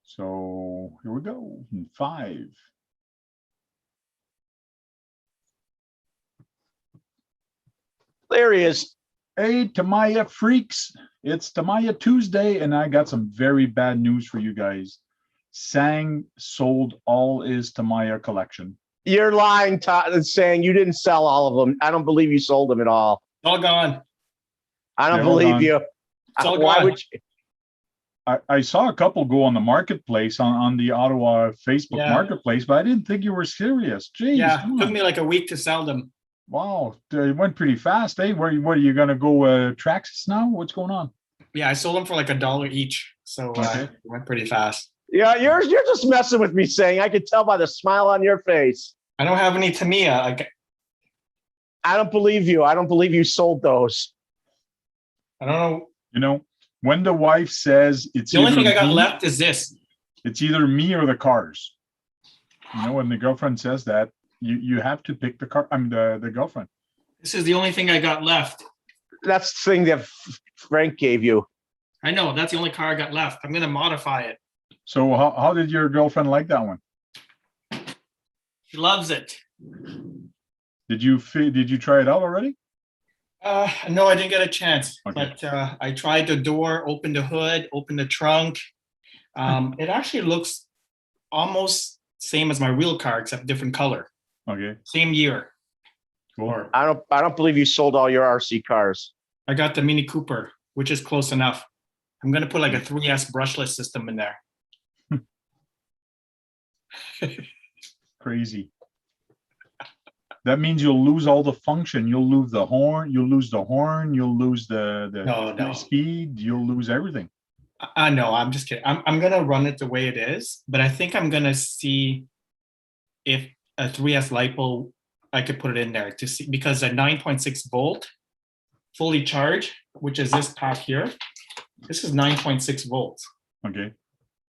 So here we go. In 5. There he is. Hey, TAMIYA freaks. It's TAMIYA Tuesday, and I got some very bad news for you guys. Sang sold all his TAMIYA collection. You're lying, Todd, saying you didn't sell all of them. I don't believe you sold them at all. All gone. I don't They're all believe gone. you. It's all Why gone. would you? I saw a couple go on the marketplace on the Ottawa Facebook Yeah. marketplace, but I didn't think you were serious. Jeez, Yeah, come took on. me like a week to sell them. Wow, it went pretty fast. Hey, what are you gonna go Traxxas now? What's going on? Yeah, I sold them for like $1 each. So Okay. it went pretty fast. Yeah, you're just messing with me, saying I could tell by the smile on your face. I don't have any Tamiya. I don't believe you. I don't believe you sold those. I don't know. You know, when the wife says it's The only either thing I got me- left is this. it's either me or the cars. You know, when the girlfriend says that, you have to pick the car. I'm the girlfriend. This is the only thing I got left. That's the thing that Frank gave you. I know, that's the only car I got left. I'm going to modify it. So how did your girlfriend like that one? She loves it. Did you try it out already? No, I didn't get a chance. Okay. But I tried the door, opened the hood, opened the trunk. It actually looks almost same as my real car, except different color. Okay, Same year. cool. Or I don't believe you sold all your RC cars. I got the Mini Cooper, which is close enough. I'm going to put like a 3S brushless system in there. Crazy. That means you'll lose all the function. You'll lose the horn. You'll lose the No. speed. You'll lose everything. No, I'm just kidding. I'm gonna run it the way it is, but I think I'm gonna see if a 3S LiPo I could put it in there to see, because a 9.6 volt fully charged, which is this pack here, this is 9.6 volts. Okay.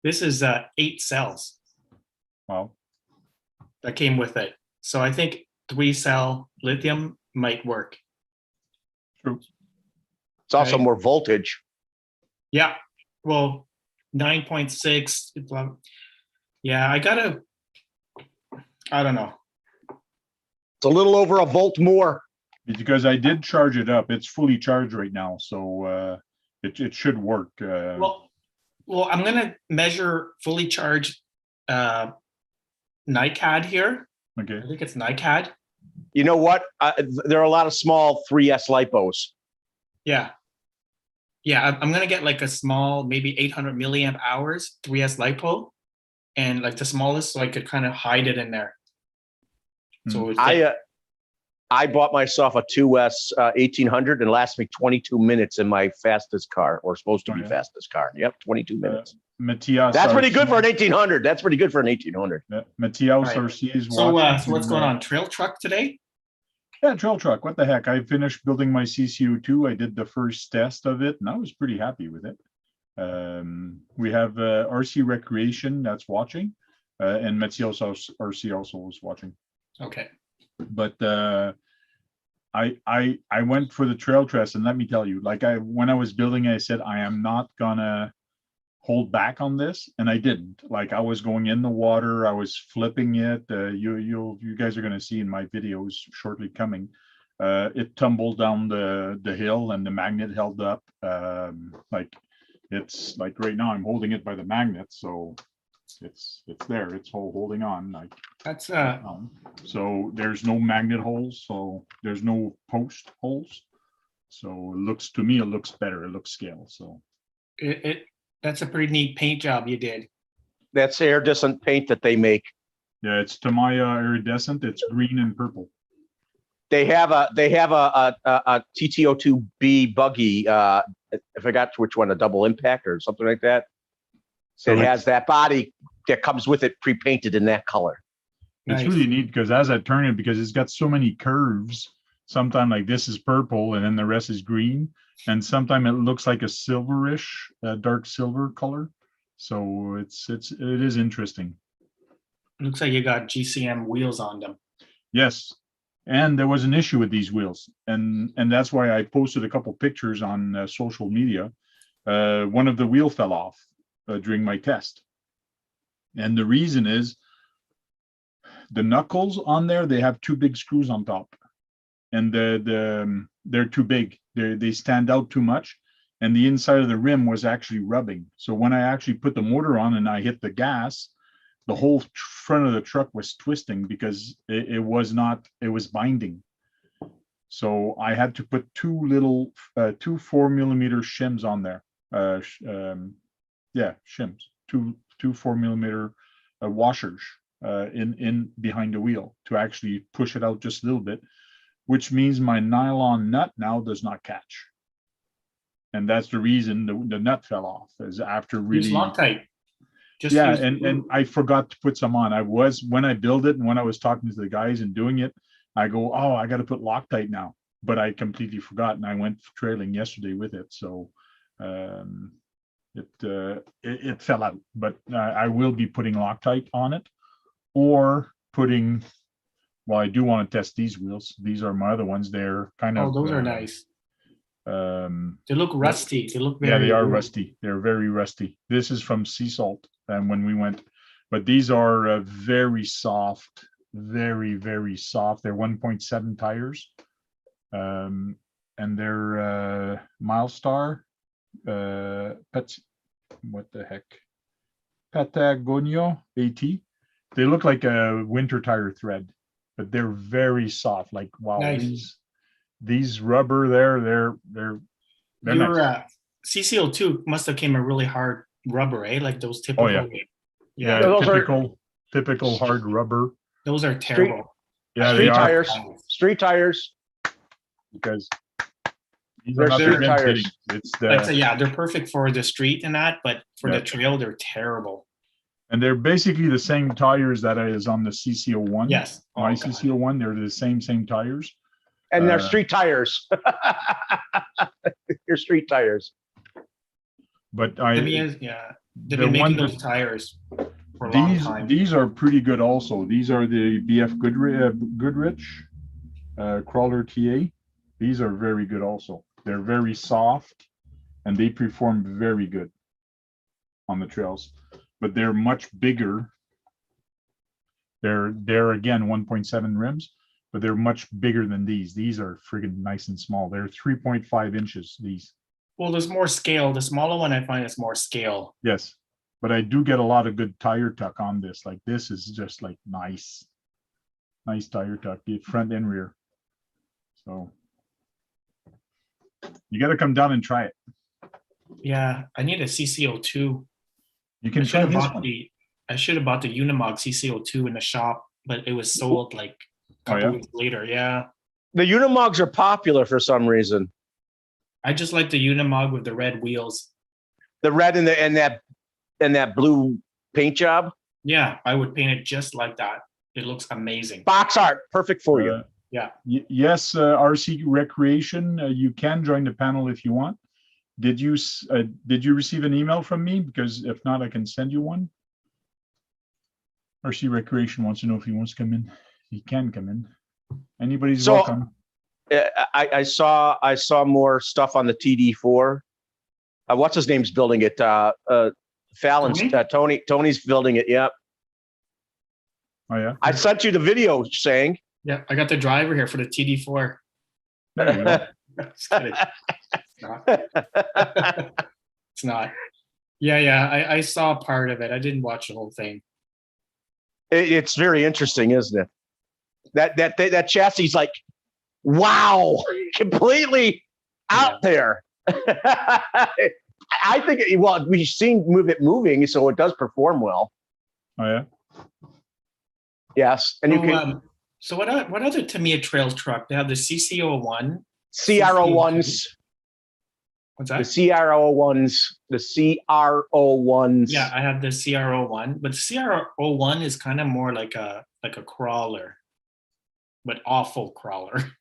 This is 8 cells Wow. that came with it. So I think 3-cell lithium might work. True. It's also Right. more voltage. Yeah. Well, 9.6. Yeah, I don't know. It's a little over a volt more. Because I did charge it up. It's fully charged right now, so it should work. Well, I'm gonna measure fully charged NiCad here. Okay. I think it's NiCad. You know what? There are a lot of small 3S LiPos. Yeah. I'm gonna get like a small, maybe 800 milliamp hours 3S LiPo, and like the smallest, so I could kind of hide it in there. So it's like, I bought myself a 2S 1800 and lasts me 22 minutes in my fastest car, or supposed to Oh, be yeah. fastest car. Yep, 22 minutes. Matthias. That's pretty good RC. for an 1800. That's pretty good for an 1800. Matthias Right. RC is so watching. so what's going on? Trail truck today? Yeah, trail truck. What the heck? I finished building my CCU2. I did the first test of it, and I was pretty happy with it. We have RC Recreation that's watching, and Matthias RC also was watching. Okay. But I went for the trail test, and let me tell you, like when I was building it, I said I am not gonna hold back on this, and I didn't. Like I was going in the water, I was flipping it. You guys are gonna see in my videos shortly coming. It tumbled down the hill, and the magnet held up. Like it's like right now I'm holding it by the magnet, so it's there. It's holding on. Like That's so there's no magnet holes, so there's no post holes. So it looks, to me, it looks better. It looks scale. So that's a pretty neat paint job you did. That's iridescent paint that they make. yeah, it's TAMIYA iridescent. It's green and purple. They have a TTO2B buggy. I forgot which one, a double impact or something like that. So It has that body that comes with it pre-painted in that color. It's Nice. really neat because as I turn it, because it's got so many curves, sometimes like this is purple and then the rest is green. And sometimes it looks like a silverish, dark silver color. So it is interesting. Looks like you got GCM wheels on them. Yes. And there was an issue with these wheels. And that's why I posted a couple pictures on social media. One of the wheel fell off during my test. And the reason is the knuckles on there, they have two big screws on top. And they're too big. They stand out too much. And the inside of the rim was actually rubbing. So when I actually put the motor on and I hit the gas, the whole front of the truck was twisting because it was binding. So I had to put two 4mm shims on there. Shims, two 4mm washers in behind the wheel to actually push it out just a little bit, which means my nylon nut now does not catch. And that's the reason the nut fell off, is after really. Use Loctite. Just yeah, use and I forgot to put some on. When I build it and when I was talking to the guys and doing it, I go, oh, I got to put Loctite now. But I completely forgot, and I went trailing yesterday with it. So it fell out. But I will be putting Loctite on it, or putting. Well, I do want to test these wheels. These are my other ones. They're kind of. Oh, those are nice. They look rusty. They look very. Yeah, they are rusty. They're very rusty. This is from Sea Salt, and when we went, but these are very soft, very, very soft. They're 1.7 tires, and they're Milestar, what the heck, Patagonia AT. They look like a winter tire thread, but they're very soft. Like, wow, nice. These rubber they're Your nice. CCO2 must have came a really hard rubber, eh? Like those typical. Oh, yeah. Yeah, typical hard rubber. Those are terrible. Yeah, street they are. tires. Street tires. Because they're not street tires. It's they're perfect for the street and that, but for the trail, they're terrible. And they're basically the same tires that is on the CCO1. Yes. My CCO1, they're the same tires. And they're street tires. They're street tires. But they've been making those tires for a long time. These are pretty good also. These are the BF Goodrich Crawler TA. These are very good also. They're very soft and they perform very good on the trails, but they're much bigger. They're again 1.7 rims, but they're much bigger than these. These are friggin' nice and small. They're 3.5 inches, these. Well, there's more scale. The smaller one I find is more scale. Yes, but I do get a lot of good tire tuck on this. Like this is just like nice tire tuck, be it front and rear. So you got to come down and try it. Yeah, I need a CCO2. You can try this one. I should have bought the Unimog CCO2 in the shop, but it was sold like a couple weeks later. Yeah. The Unimogs are popular for some reason. I just like the Unimog with the red wheels. The red and that blue paint job. Yeah, I would paint it just like that. It looks amazing. Box art, perfect for you. Yeah. Yes, RC Recreation, you can join the panel if you want. Did you receive an email from me? Because if not, I can send you one. RC Recreation wants to know if he wants to come in. He can come in. Anybody's welcome. I saw more stuff on the TD4. What's his name's building it? Fallon's Tony's building it. Yep. Oh yeah. I sent you the video saying. Yeah, I got the driver here for the TD4. There you go. Just kidding. It's not. It's not. Yeah. I saw part of it. I didn't watch the whole thing. It's very interesting, isn't it? That chassis is like, wow, completely out there. I think we've seen it moving, so it does perform well. Oh yeah. Yes, and you can. So what other Tamiya Trail truck? They have the CCO1, CR01s. What's that? The CR01s. The CR01s. Yeah, I have the CR01, but the CR01 is kind of more like a crawler, but awful crawler.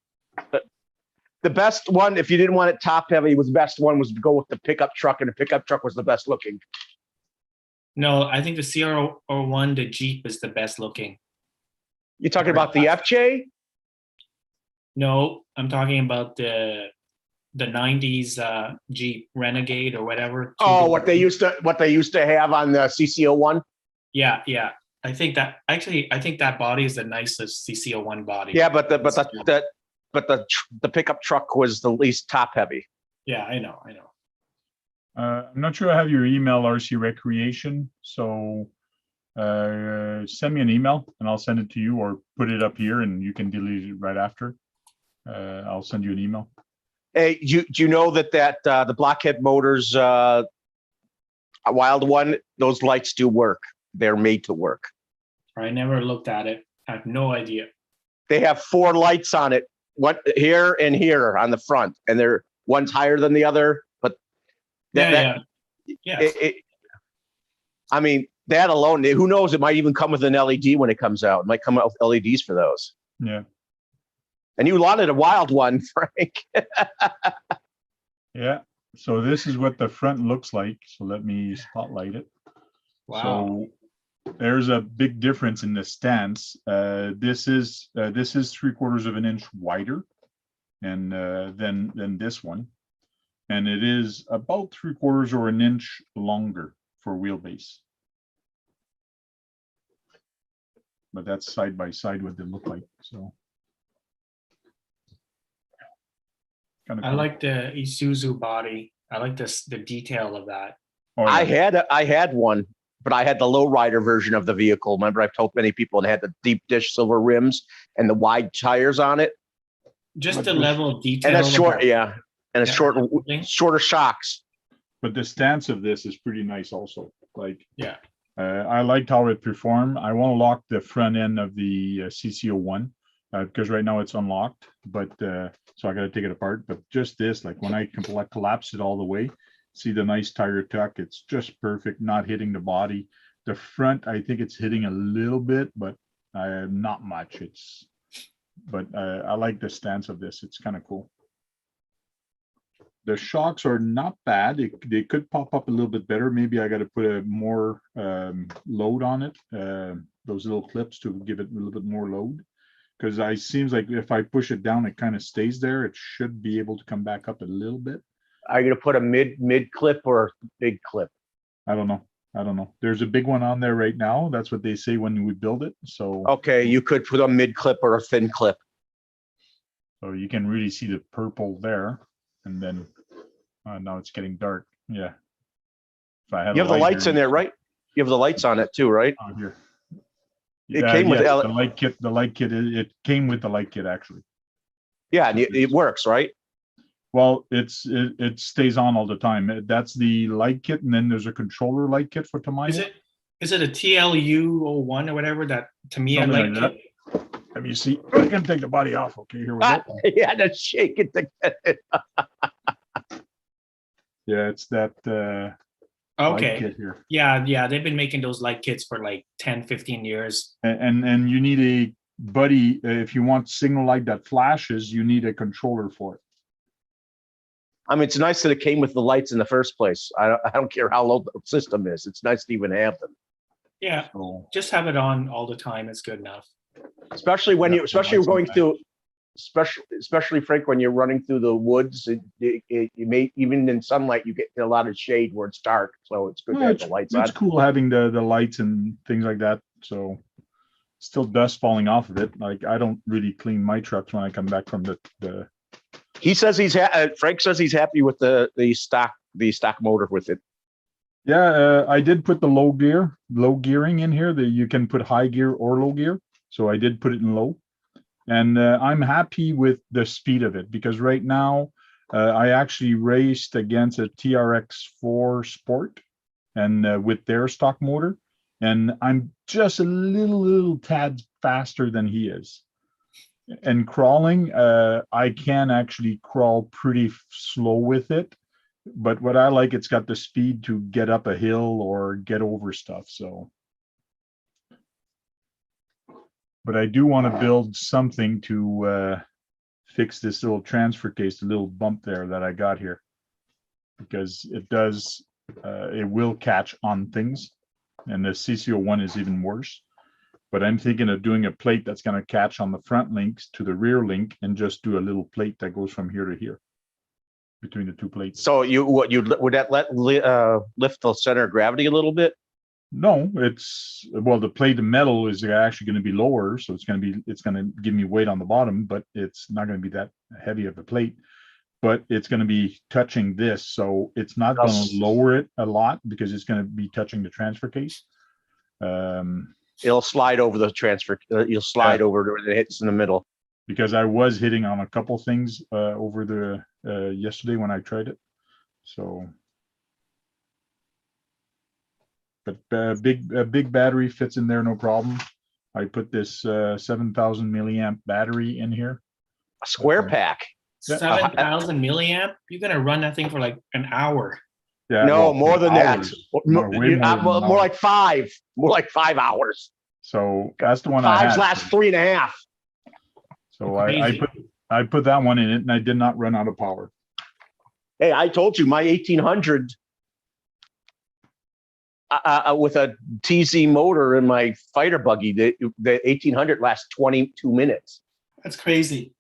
The best one, if you didn't want it top heavy, was the best one was to go with the pickup truck, and the pickup truck was the best looking. No, I think the CR01, the Jeep, is the best looking. You're talking about the FJ? No, I'm talking about the 90s Jeep Renegade or whatever. Oh, what they used to have on the CCO1? Yeah, yeah. I think that actually, I think that body is the nicest CC01 body. Yeah, but the pickup truck was the least top heavy. Yeah, I know, I know. I'm not sure I have your email, RC Recreation, so send me an email and I'll send it to you, or put it up here and you can delete it right after. I'll send you an email. Hey, do you know that the blockhead motors, a wild one, those lights do work. They're made to work. I never looked at it. I have no idea. They have 4 lights on it, one here and here on the front, and they're one's higher than the other. But Yeah. I mean, that alone, who knows? It might even come with an LED when it comes out. It might come out with LEDs for those. Yeah. And you wanted a wild one, Frank. Yeah. So this is what the front looks like. So let me spotlight it. Wow. So there's a big difference in the stance. This is 3/4 of an inch wider and than this one, and it is about 3/4 or an inch longer for wheelbase. But that's side by side what they look like. So kind of I cool. like the Isuzu body. I like the detail of that. Oh, yeah. I had one, but I had the low rider version of the vehicle. Remember, I've told many people, and it had the deep dish silver rims and the wide tires on it. Just the level of detail. And a short, Yeah. shorter shocks. But the stance of this is pretty nice also. Like, Yeah. I liked how it performed. I want to lock the front end of the CC01 because right now it's unlocked, but so I got to take it apart. But just this, like when I collapse it all the way, see the nice tire tuck, it's just perfect, not hitting the body. The front, I think it's hitting a little bit, but not much. But I like the stance of this. It's kind of cool. The shocks are not bad. They could pop up a little bit better. Maybe I got to put a more load on it. Those little clips to give it a little bit more load. Because it seems like if I push it down, it kind of stays there. It should be able to come back up a little bit. Are you gonna put a mid clip or a big clip? I don't know. There's a big one on there right now. That's what they say when we build it. So okay, you could put a mid clip or a thin clip. So you can really see the purple there, and then now it's getting dark. Yeah. If I had you have the lights here, in there, right? You have the lights on it too, right? Oh, here. It came with the light kit. The light kit. It came with the light kit actually. Yeah, and it works, right? Well, it stays on all the time. That's the light kit, and then there's a controller light kit for Tamiya. Is it a TLU01 or whatever that Tamiya light kit? Let me see. I can take the body off. Okay, here we go. Yeah, to shake it to get it. Yeah, it's that okay. light kit here. Yeah, they've been making those light kits for like 10, 15 years. And you need a buddy if you want signal light that flashes, you need a controller for it. I mean, it's nice that it came with the lights in the first place. I don't care how low the system is. It's nice to even have them. Yeah, just have it on all the time. It's good enough. Especially when especially Frank, when you're running through the woods, you may, even in sunlight, you get a lot of shade where it's dark. So it's good to have the lights on. It's cool having the lights and things like that. So still dust falling off of it. Like I don't really clean my trucks when I come back from the He says Frank says he's happy with the stock motor with it. Yeah, I did put the low gearing in here. That you can put high gear or low gear. So I did put it in low, and I'm happy with the speed of it because right now I actually raced against a TRX4 Sport, and with their stock motor, and I'm just a little tad faster than he is. And crawling, I can actually crawl pretty slow with it, but what I like, it's got the speed to get up a hill or get over stuff. So, but I do want to build something to fix this little transfer case, the little bump there that I got here, because it does, it will catch on things, and the CC01 is even worse. But I'm thinking of doing a plate that's going to catch on the front links to the rear link and just do a little plate that goes from here to here between the two plates. So would that lift the center of gravity a little bit? No, well, the plate of metal is actually going to be lower, so it's going to give me weight on the bottom, but it's not going to be that heavy of a plate. But it's going to be touching this, so it's not going to lower it a lot because it's going to be touching the transfer case. It'll slide over the transfer. You'll slide over it. It hits in the middle. Because I was hitting on a couple things over the yesterday when I tried it. So, but a big battery fits in there, no problem. I put this 7,000 milliamp battery in here. A square pack. 7,000 milliamp. You're gonna run that thing for like an hour. Yeah, no, well, more than hours. that. More like 5. More like 5 hours. So that's the one I had. 5's last 3.5. So I put that one in it, and I did not run out of power. Hey, I told you my 1800 with a TZ motor in my fighter buggy, the 1800 lasts 22 minutes. That's crazy.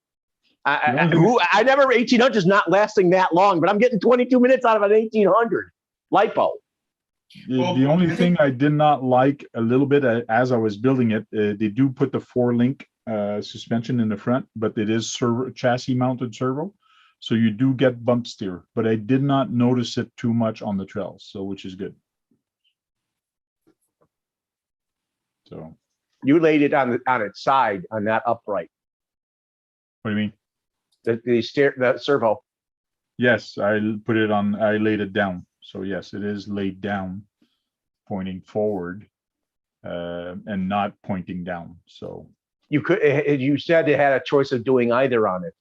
I never 1800 is not lasting that long, but I'm getting 22 minutes out of an 1800 lipo. The only thing I did not like a little bit as I was building it, they do put the 4-link suspension in the front, but it is chassis mounted servo, so you do get bump steer. But I did not notice it too much on the trails, so which is good. So you laid it on its side on that upright. What do you mean? The servo. Yes, I put it on. I laid it down. So yes, it is laid down, pointing forward, and not pointing down. So you could. You said it had a choice of doing either on it.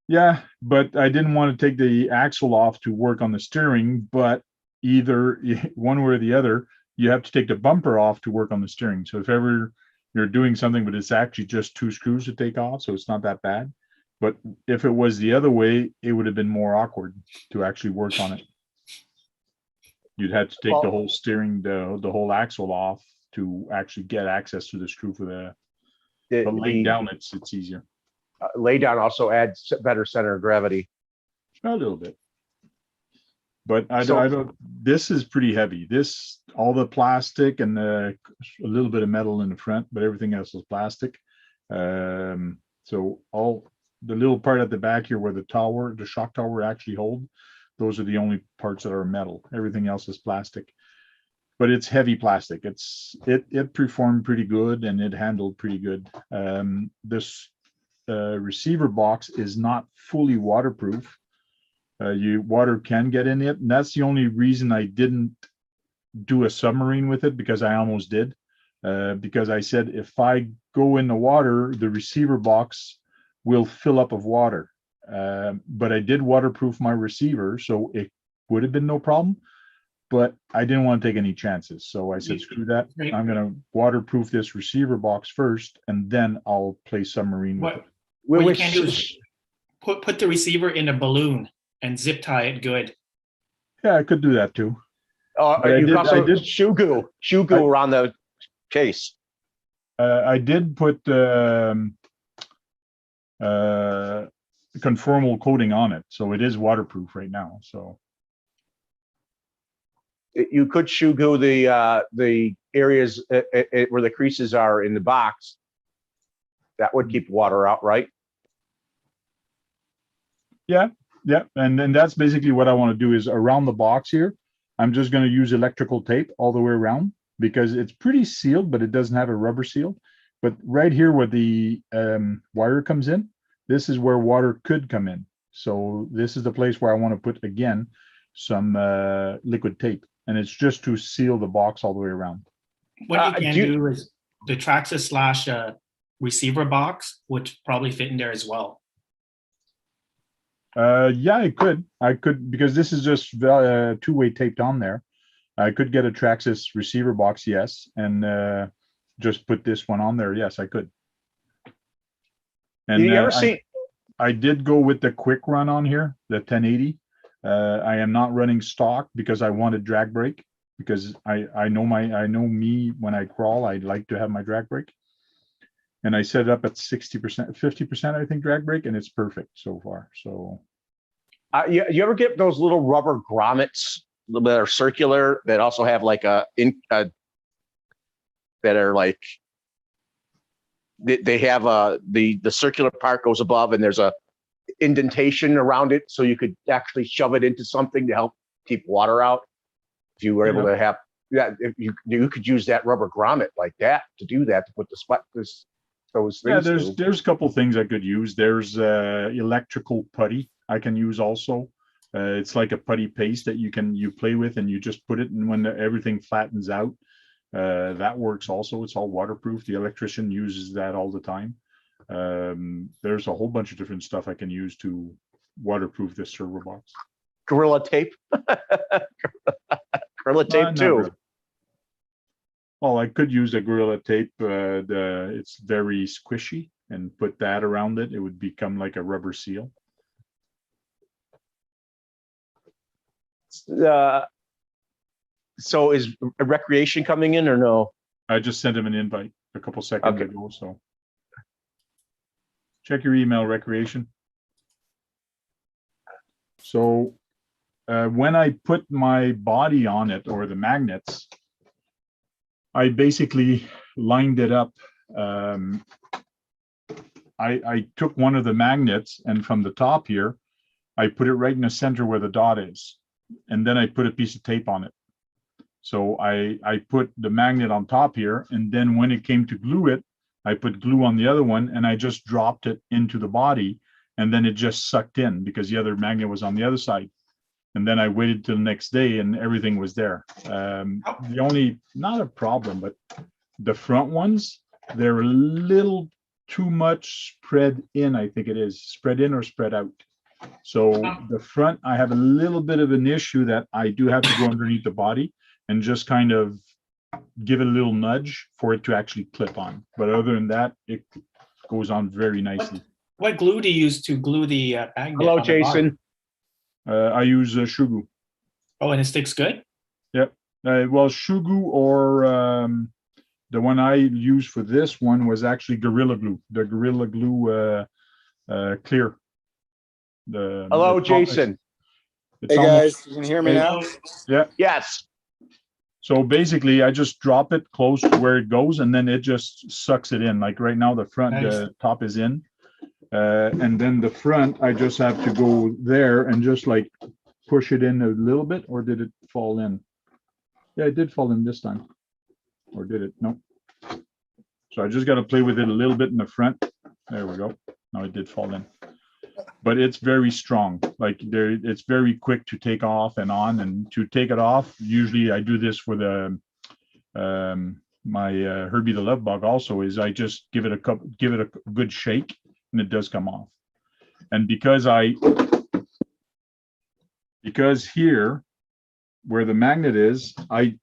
Yeah, but I didn't want to take the axle off to work on the steering. But either one way or the other, you have to take the bumper off to work on the steering. So if ever you're doing something, but it's actually just 2 screws to take off, so it's not that bad. But if it was the other way, it would have been more awkward to actually work on it. You'd have to take the whole steering, the whole axle off to actually get access to the screw for the. But laying down, it's easier. Lay down also adds better center of gravity. A little bit. But I don't. This is pretty heavy. This, all the plastic and a little bit of metal in the front, but everything else is plastic. So all the little part at the back here where the shock tower actually hold, those are the only parts that are metal. Everything else is plastic. But it's heavy plastic. It performed pretty good and it handled pretty good. This receiver box is not fully waterproof. Water can get in it, and that's the only reason I didn't do a submarine with it, because I almost did. Because I said if I go in the water, the receiver box will fill up of water. But I did waterproof my receiver, so it would have been no problem. But I didn't want to take any chances, so I said, screw that. I'm going to waterproof this receiver box first, and then I'll play submarine with it. What you can do is put the receiver in a balloon and zip tie it good. Yeah, I could do that too. You can also shoe glue around the case. I did put conformal coating on it, so it is waterproof right now. So you could shoe glue the areas where the creases are in the box. That would keep water out, right? Yeah, and that's basically what I want to do is around the box here. I'm just going to use electrical tape all the way around because it's pretty sealed, but it doesn't have a rubber seal. But right here where the wire comes in, this is where water could come in. So this is the place where I want to put, again, some liquid tape. And it's just to seal the box all the way around. What you can do is the Traxxas / receiver box would probably fit in there as well. Yeah, I could, because this is just two-way taped on there. I could get a Traxxas receiver box, yes, and just put this one on there. Yes, I could. And you ever see? I did go with the quick run on here, the 1080. I am not running stock because I wanted drag brake, because I know me when I crawl, I like to have my drag brake. And I set it up at 60%, 50%, I think, drag brake, and it's perfect so far. So, you ever get those little rubber grommets that are circular that also have like a that are like, they have the circular part goes above and there's a indentation around it. So you could actually shove it into something to help keep water out. If you were able to have, if you could use that rubber grommet like that to do that, to put those things. Yeah, there's a couple things I could use. There's electrical putty I can use also. It's like a putty paste that you play with, and you just put it in when everything flattens out. That works also. It's all waterproof. The electrician uses that all the time. There's a whole bunch of different stuff I can use to waterproof this server box. Gorilla tape. Gorilla tape too. Really. Well, I could use a Gorilla tape. It's very squishy, and put that around it. It would become like a rubber seal. So is Recreation coming in or no? I just sent him an invite a couple seconds ago. So check your email, Recreation. So when I put my body on it, or the magnets, I basically lined it up. I took one of the magnets, and from the top here, I put it right in the center where the dot is. And then I put a piece of tape on it. So I put the magnet on top here, and then when it came to glue it, I put glue on the other one, and I just dropped it into the body, and then it just sucked in because the other magnet was on the other side. And then I waited till the next day, and everything was there. The only, not a problem, but the front ones, they're a little too much spread in, I think it is. Spread in or spread out. So the front, I have a little bit of an issue that I do have to go underneath the body and just kind of give it a little nudge for it to actually clip on. But other than that, it goes on very nicely. What glue do you use to glue the magnet? Hello, Jason. I use Shugu. Oh, and it sticks good? Yep. Well, Shugu, or the one I used for this one was actually Gorilla Glue. The Gorilla Glue clear. Hello, Jason. Hey guys, you can hear me now? Yeah. Yes. So basically, I just drop it close to where it goes, and then it just sucks it in. Like right now, the front, the top is in. And then the front, I just have to go there and just like push it in a little bit. Or did it fall in? Yeah, it did fall in this time. Or did it? No. So I just got to play with it a little bit in the front. There we go. Now it did fall in. But it's very strong. Like it's very quick to take off and on. And to take it off, usually I do this for the my Herbie the Love Bug also, is I just give it a good shake, and it does come off. And because here where the magnet is, I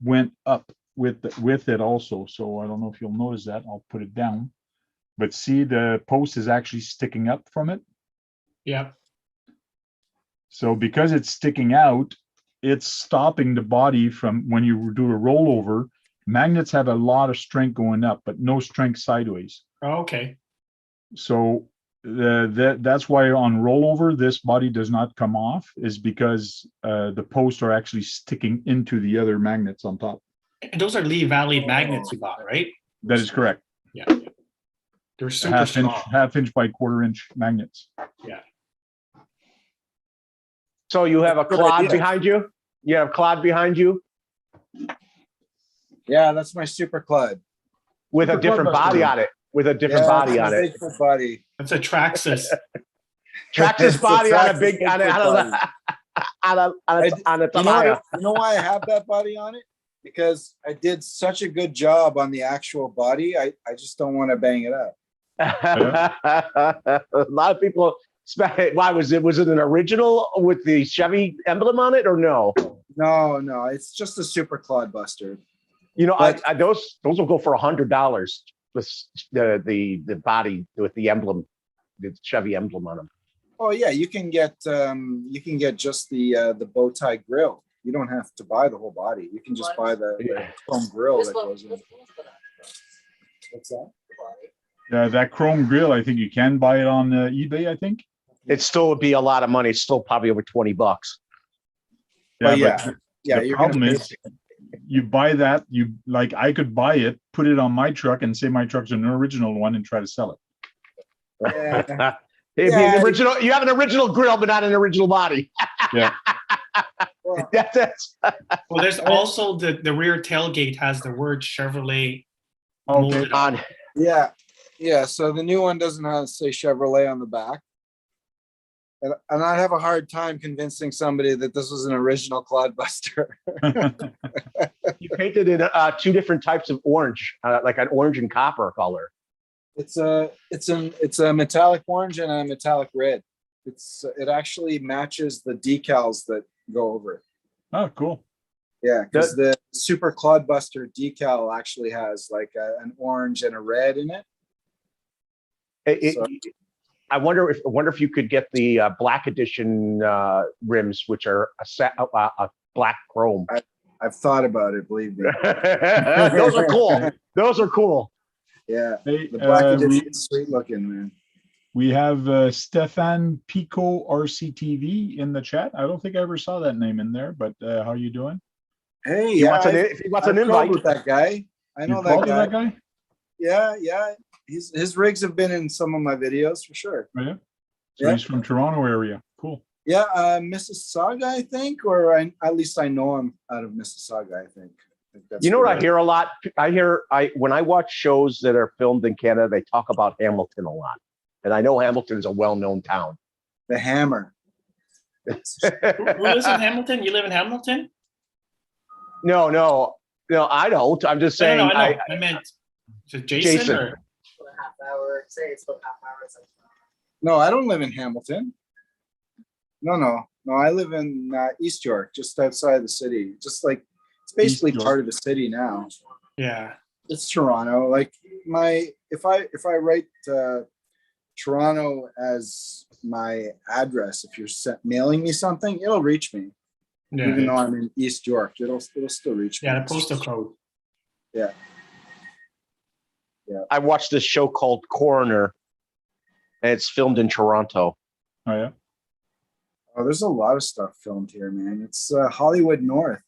went up with it also. So I don't know if you'll notice that. I'll put it down, but see, the post is actually sticking up from it. Yeah. So because it's sticking out, it's stopping the body from, when you do a rollover, magnets have a lot of strength going up, but no strength sideways. Oh, okay. So that's why on rollover, this body does not come off, is because the posts are actually sticking into the other magnets on top. And those are Lee Valley magnets you bought, right? That is correct. Yeah. They're super strong. Half inch by quarter-inch magnets. Yeah. So you have a clod behind you? You have clod behind you? Yeah, that's my super clod. With a different body on it. With a different body on it. Bigfoot body. That's a Traxxas. Traxxas body on a big on a TAMIYA. You know why I have that body on it? Because I did such a good job on the actual body. I just don't want to bang it up. A lot of people. Why was it an original with the Chevy emblem on it, or no? No, it's just a super clod buster. You know, those will go for $100. The body with the emblem, the Chevy emblem on them. Oh yeah, you can get just the bow tie grill. You don't have to buy the whole body. You can just buy the chrome grill that goes in. What's that? That chrome grill, I think you can buy it on eBay, I think. It still would be a lot of money. It's still probably over $20. Yeah, the problem is, you buy that, I could buy it put it on my truck and say my truck's an original one and try to sell it. Yeah. It'd be Yeah. an original. You have an original grill, but not an original body. Yeah. Well, That's Well, there's also the rear tailgate has the word Chevrolet Okay. molded on. on. yeah. Yeah. So the new one doesn't have to say Chevrolet on the back. And I'd have a hard time convincing somebody that this was an original Clodbuster. You painted it two different types of orange, like an orange and copper color. It's a metallic orange and a metallic red. It actually matches the decals that go over it. Oh, cool. Yeah, because the Super Clodbuster decal actually has like an orange and a red in it. So- I wonder if you could get the black edition rims, which are a black chrome. I've thought about it, believe me. Those are cool. Those are cool. Yeah, Hey, the black edition is sweet looking, man. we have Stefan Pico RCTV in the chat. I don't think I ever saw that name in there, but how you doing? Hey, If he yeah, wants an I've called invite. with that guy. I know You called that to guy. that guy? Yeah. His rigs have been in some of my videos for sure. Oh, yeah. So Yeah. he's from Toronto area. Cool. Yeah, Mississauga, I think, or at least I know him out of Mississauga. I think that's You know what I correct. hear a lot? When I watch shows that are filmed in Canada, they talk about Hamilton a lot. And I know Hamilton is a well-known town. The Hammer. Who lives in Hamilton? You live in Hamilton? No, I don't. I'm just saying. No, I know. I meant to Jason. Jason. Or? A half hour. Say it's about half hour. It's like, No, I don't live in Hamilton. No. I live in East York, just outside the city. Just like it's basically East York. part of the city now. Yeah. It's Toronto. Like if I write Toronto as my address, if you're mailing me something, it'll reach me. Yeah. Even though I'm in East York, it'll still reach me. Yeah, the postal code. I watched this show called Coroner, and it's filmed in Toronto. Oh, yeah. Oh, there's a lot of stuff filmed here, man. It's Hollywood North.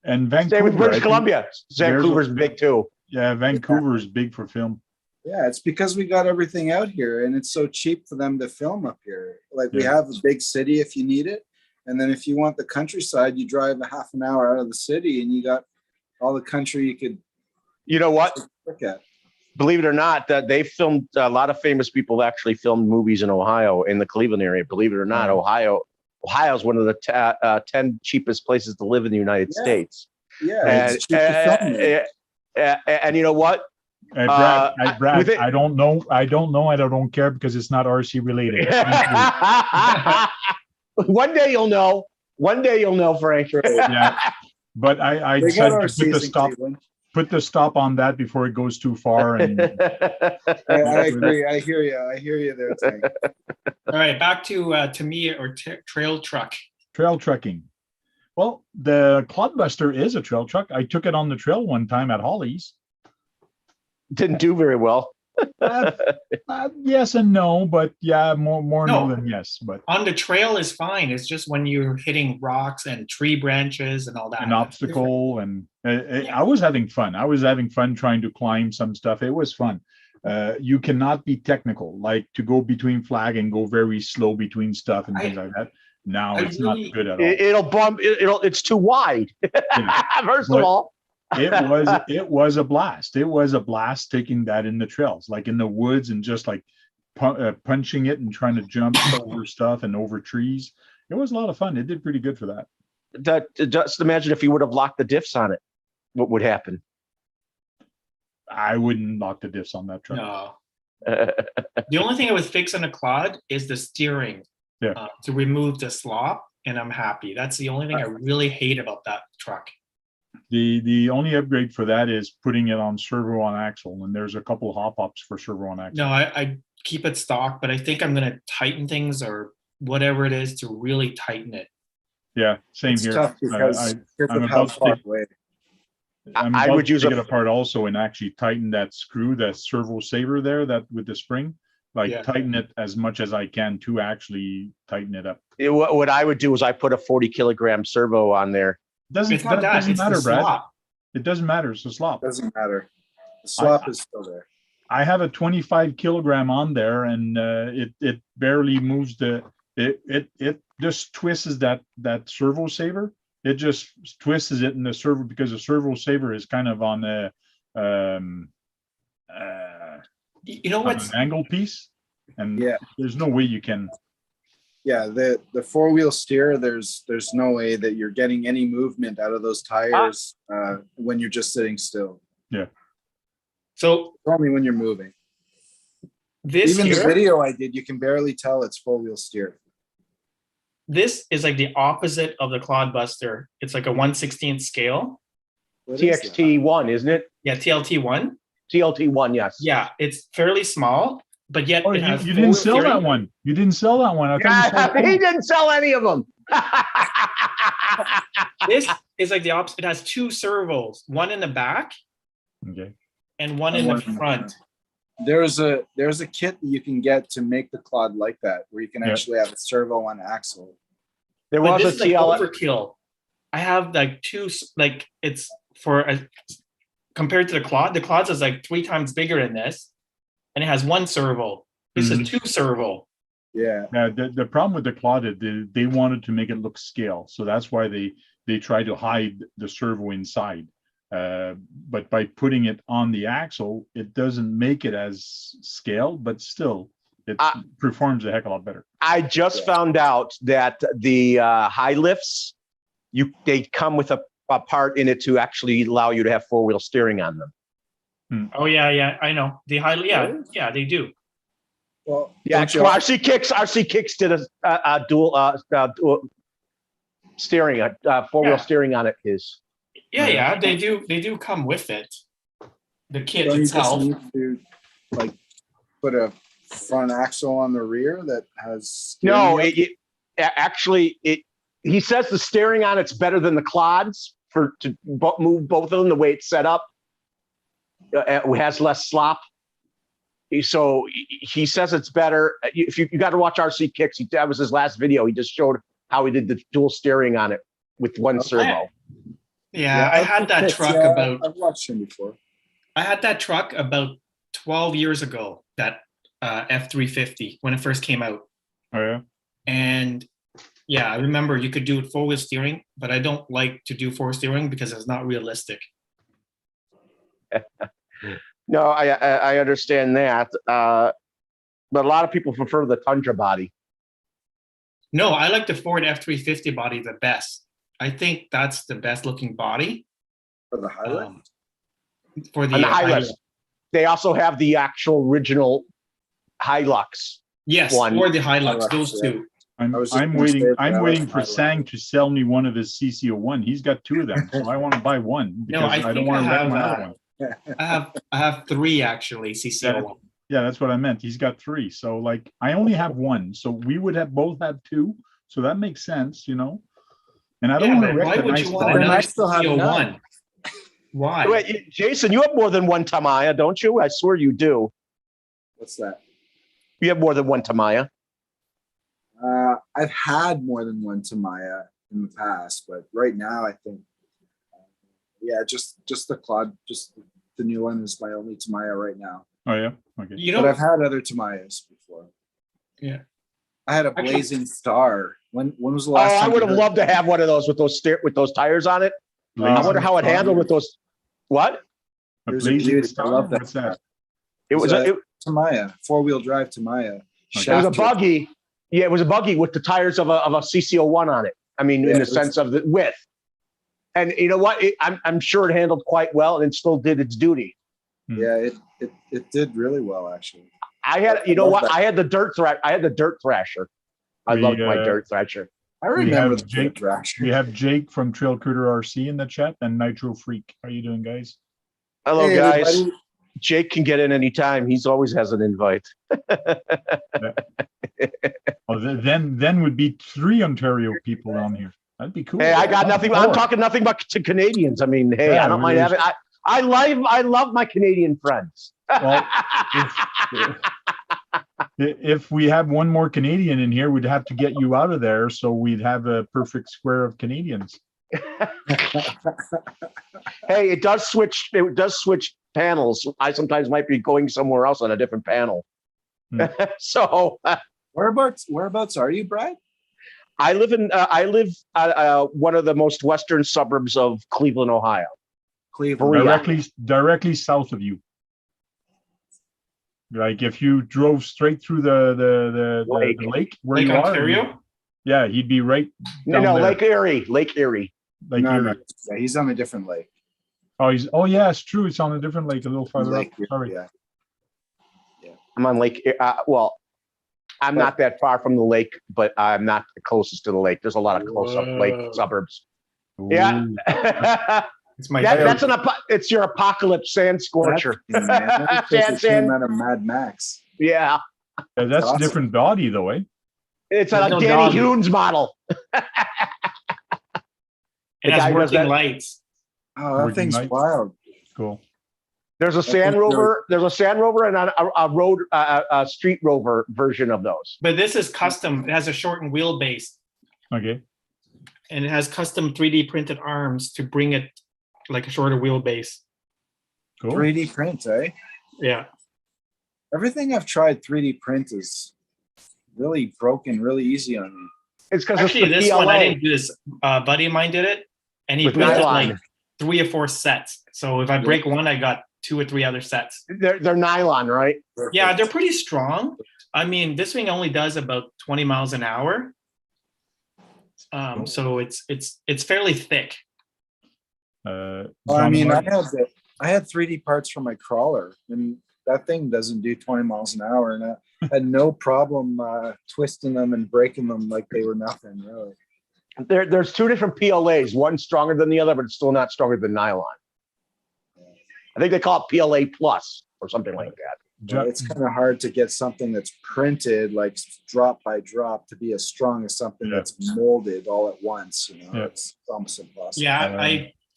And Same with Vancouver. I British think- Columbia. there's Vancouver's a- big too. Yeah, Vancouver is big for film. Yeah, it's because we got everything out here and it's so cheap for them to film up here. Like we Yeah. have a big city if you need it. And then if you want the countryside, you drive a half an hour out of the city and you got all the country you could You know what? look at. Believe it or not, that they filmed a lot of famous people actually filmed movies in Ohio, in the Cleveland area. Believe it or not, Ohio is one of the 10 cheapest places to live in the United Yeah. States. Yeah, And, it's cheap to film there. and you know what? Hey, Brad, Brad, with it- I don't know. I don't care because it's not RC related. One day you'll know. One day you'll know, Frank. Yeah. But I They said got to RCs in put the stop on that before it goes too far. And I agree. I hear you there, Tank. All right, back to TAMIYA or trail truck. trail trekking. Well, the Clodbuster is a trail truck. I took it on the trail one time at Holly's. Didn't do very well. Yes and no, but yeah, more no No. than yes. But On the trail is fine. It's just when you're hitting rocks and tree branches and all that. an obstacle, and I was having fun. I was having fun trying to climb some stuff. It was fun. You cannot be technical, like to go between flag and go very slow between stuff and things like that. Now I it's really- not good at all. It'll bump. It's too wide. Yeah. First But- of all, It was a blast. It was a blast taking that in the trails, like in the woods, and just like punching it and trying to jump over stuff and over trees. It was a lot of fun. It did pretty good for that. just imagine if you would have locked the diffs on it, what would happen? I wouldn't lock the diffs on that truck. No. The only thing I would fix on a Clod is the steering. Yeah. To remove the slop, and I'm happy. That's the only thing I really hate about that truck. The only upgrade for that is putting it on servo on axle, and there's a couple hop ups for servo on axle. No, I keep it stock, but I think I'm gonna tighten things or whatever it is to really tighten it. Yeah, same It's here. tough because I'm of how about to far take- away. I'm I about would to use take a- it apart also and actually tighten that screw, that servo saver there, that with the spring, like Yeah. tighten it as much as I can to actually tighten it up. What I would do is I put a 40 kilogram servo on there. Doesn't It's not that. doesn't It's matter, the Brad. slop. It doesn't matter. It's a slop. Doesn't matter. The slop is still there. I have a 25 kilogram on there, and it barely moves it just twists that servo saver. It just twists it in the servo because the servo saver is kind of on a You know on what's an angle piece, and Yeah. there's no way you can. Yeah, the four-wheel steer, there's no way that you're getting any movement out of those tires when you're just sitting still. so Only when you're moving. this Even the here, video I did, you can barely tell it's four-wheel steer. this is like the opposite of the Clodbuster. It's like a 1/16 scale. What is that? TXT1, isn't it? Yeah, TLT1. TLT1, yes. Yeah, it's fairly small, but yet Oh, it has you didn't four-wheel sell that steering. one. You didn't sell that one. I thought you Yeah, sold he didn't sell any of them. This is like the opposite. It has two servos, one in the back Okay. and one in the front. There's a kit that you can get to make the Clod like that, where you can Yeah. actually have a servo on axle. There But was this a is like TL. overkill. I have like two, like it's for a, compared to the Clod. The Clod's is like 3 times bigger in this, and it has one servo. This is 2 servo. Yeah. The problem with the Claude, they wanted to make it look scale, so that's why they tried to hide the servo inside. But by putting it on the axle, it doesn't make it as scale, but still, it performs a heck of a lot better. I just found out that the high lifts, they come with a part in it to actually allow you to have four-wheel steering on them. Oh yeah, I know. The highly, yeah, they do. Well, Yeah, don't you- RC Kicks did a dual steering, four-wheel Yeah. steering on it. Is Yeah, they do come with it. The kit don't you just itself. need to like put a front axle on the rear that has no, steering actually he says the steering on it's better than the Clods to move both of them the way it's set up. It has less slop. So he says it's better. If you got to watch RC Kicks, that was his last video. He just showed how he did the dual steering on it with one servo. Yeah, I had that kits, truck yeah, about I've watched him before. I had that truck about 12 years ago, that F350 when it first came out. Oh yeah. And yeah, I remember you could do four-wheel steering, but I don't like to do four-wheel steering because it's not realistic. No, I understand that, but a lot of people prefer the Tundra body. No, I like the Ford F350 body the best. I think that's the best looking body For the highlight. for the And the Hilux. Hilux. They also have the actual original Hilux. Yes, one. or the Hilux, Hilux, those yeah. two. I'm I was just I'm gonna say waiting. that I'm I waiting like for Hilux. Sang to sell me one of his CC01. He's got 2 of them, so I want to buy one No, because I I don't think want to I wreck have, my other one. I have 3 actually, CC01. Yeah, that's what I meant. He's got 3. So like I only have 1. So we would have both have 2. So that makes sense, you know. And I don't Yeah, want to but wreck why the would nice you want car. Then I another still have none. CC01? Why? Wait, Jason, you have more than one Tamiya, don't you? I swear you do. What's that? You have more than one Tamiya. I've had more than one Tamiya in the past, but right now I think, yeah, just the Claude, just the new one is my only Tamiya right now. Oh yeah. Okay. You But know, I've had other Tamiyas before. Yeah. I had a Actually- Blazing Star. When was the Oh, last time? I would you have heard- loved to have one of those with those tires on it. I Blazing wonder how it Star? handled with those. What? A There's a Blazing beauty. I Star? love that What's that? It was It's a, a Tamiya, 4-wheel drive Tamiya. Okay. it was a Shaft- buggy. Yeah, it was a buggy with the tires of a CC01 on it. I mean, Yeah, in the it was- sense of the width. And you know what? I'm sure it handled quite well and it still did its duty. Yeah, it did really well actually. I had, you I know love what? that. I had the dirt thrasher. I We, loved my uh, dirt thrasher. I We remember have the Jake- Thrasher. We have Jake from Trail Critter RC in the chat and Nitro Freak. How you doing, guys? Hello, Hey, guys. everybody. Jake can get in anytime. He's always has an invite. Oh, then would be 3 Ontario people on here. That'd be cool. Hey, I got nothing. I'm Four. talking nothing but to Canadians. I mean, hey, Yeah, I don't mind there's- having. I love my Canadian friends. Well, if we have one more Canadian in here, we'd have to get you out of there, so we'd have a perfect square of Canadians. Hey, it does switch. It does switch panels. I sometimes might be going somewhere else on a different panel. Hmm. So Whereabouts are you, Brad? I live in one of the most western suburbs of Cleveland, Ohio. Cleveland. Berea. Directly south of you. Like if you drove straight through the lake where Lake you Ontario? yeah, he'd be right down No, there. Lake Erie. Lake Erie. Like No, Erie. yeah, he's on a different lake. Oh yeah, it's true. It's on a different lake, a little farther Lake, up. Sorry. yeah. I'm on Lake. Well, I'm not that far from the lake, but I'm not the closest to the lake. There's a lot of close up lake Whoa. suburbs. Ooh. Yeah. It's my That's it's your apocalypse sand scorcher. Man, that Sand. came out of Mad Max. Yeah. Yeah, that's awesome. a different body though, eh? It's There's a no Danny dog. Hunes model. It The has guy who does working that- lights. Oh, that Working thing's nights. wild. Cool. There's a Sand Rover. There's a Sand Rover and a street Rover version of those. But this is custom. It has a shortened wheelbase Okay. and it has custom 3D printed arms to bring it like a shorter wheelbase. Cool. 3D print, eh? Yeah. Everything I've tried 3D print is really broken, really easy on me. It's because it's Actually, the this PLA. one I didn't do this. A buddy of mine did it, and he With printed nylon. like 3 or 4 sets. So if I break one, I got 2 or 3 other sets. They're nylon, right? Yeah, they're pretty strong. I mean, this thing only does about 20 miles an hour. So it's fairly thick. Well, John I mean, Martin- I had 3D parts for my crawler, and that thing doesn't do 20 miles an hour, and I had no problem twisting them and breaking them like they were nothing, really. There's 2 different PLAs. One stronger than the other, but it's still not stronger than nylon. I think they call it PLA plus or something like that. Well, it's kind of hard to get something that's printed like drop by drop to be as strong as something Yeah. that's molded all at once. You know, Yeah. it's almost impossible. Yeah,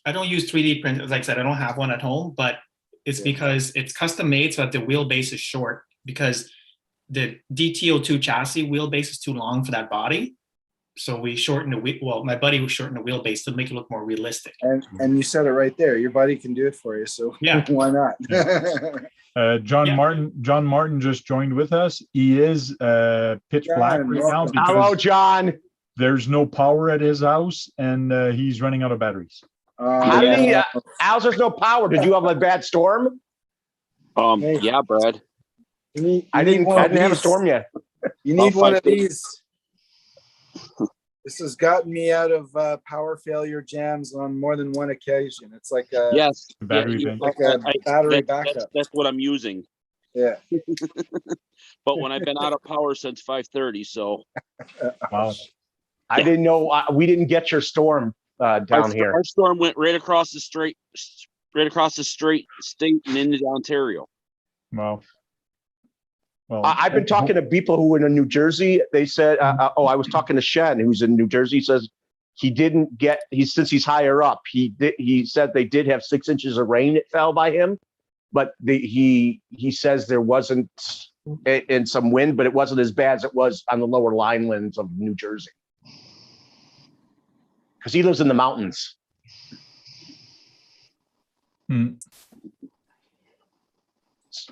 I don't use 3D print. Like I said, I don't have one at home, but it's Yeah. because it's custom made so that the wheelbase is short, because the DTO2 chassis wheelbase is too long for that body. So we shortened the wheel. Well, my buddy shortened the wheelbase to make it look more realistic. And you said it right there. Your buddy can do it for you, so Yeah. why not? John Yeah. Martin just joined with us. He is pitch John, black right now welcome. Hello, because John. there's no power at his house and he's running out of batteries. How did he? How's there's no power? Did you have a bad storm? Hey. Yeah, Brad. I didn't have a storm yet. You need About one 5 of these. This has gotten me out of power failure jams on more than one occasion. It's like a Yes. Battery you- bank. like a battery that's backup. what I'm using. Yeah. But when I've been out of power since 5:30, so Wow. I didn't know. We didn't get your storm down here. our storm went right across the straight state and into Ontario. Wow. Well, I've been talking to people who were in New Jersey. They said, I was talking to Shen, who's in New Jersey. He says he didn't get. Since he's higher up. He said they did have 6 inches of rain that fell by him, but he says there wasn't in some wind, but it wasn't as bad as it was on the lower linelands of New Jersey. Because he lives in the mountains. Hmm.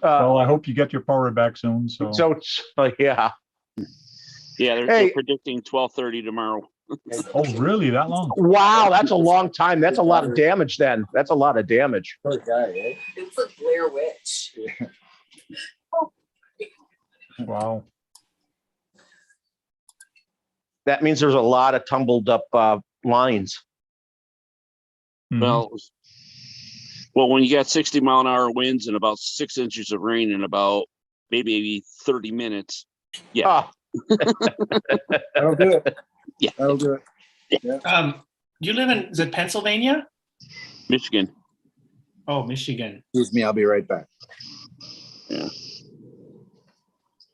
Well, I hope you get your power back soon. So, Yeah. Yeah, they're Hey. predicting 12:30 tomorrow. oh, really? That long? Wow, that's a long time. That's a lot of damage then. That's a lot of damage. Poor guy, eh? It's like Blair Witch. Wow. That means there's a lot of tumbled up lines. Mhm. Well, when you got 60-mile-an-hour winds and about 6 inches of rain in about maybe 30 minutes, yeah. That'll do it. Yeah. That'll do it. You live in, is it Pennsylvania? Michigan. Oh, Michigan. Excuse me, I'll be right back.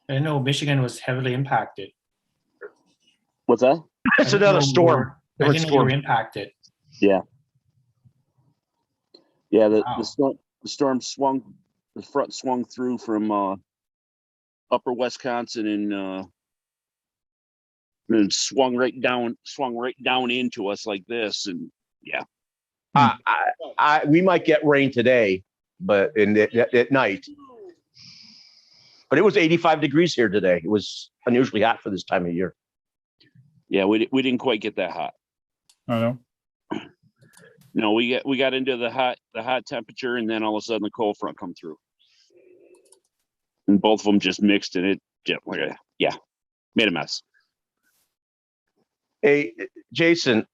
I know Michigan was heavily impacted. What's that? It's I didn't another know storm. I didn't know you were impacted. Yeah, the Wow. storm swung, the front swung through from upper Wisconsin and swung right down into us like this, and We might get rain today, but at night. But it was 85 degrees here today. It was unusually hot for this time of year. Yeah, we didn't quite get that hot. I know. No, we got into the hot temperature, and then all of a sudden the cold front come through, and both of them just mixed, and it made a mess. Hey, Jason,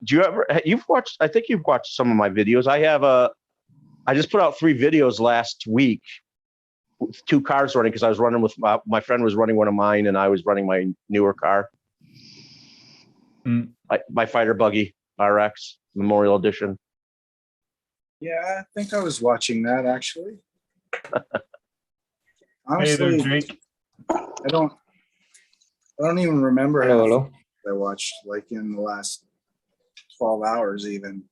you've watched, I think you've watched some of my videos. I just put out 3 videos last week with 2 cars running because I was running with my friend was running one of mine and I was running my newer car. My fighter buggy RX Memorial Edition. Yeah, I think I was watching that actually. Hey Honestly, there, Jake. I don't even remember Hello, how hello. I watched like in the last 12 hours even.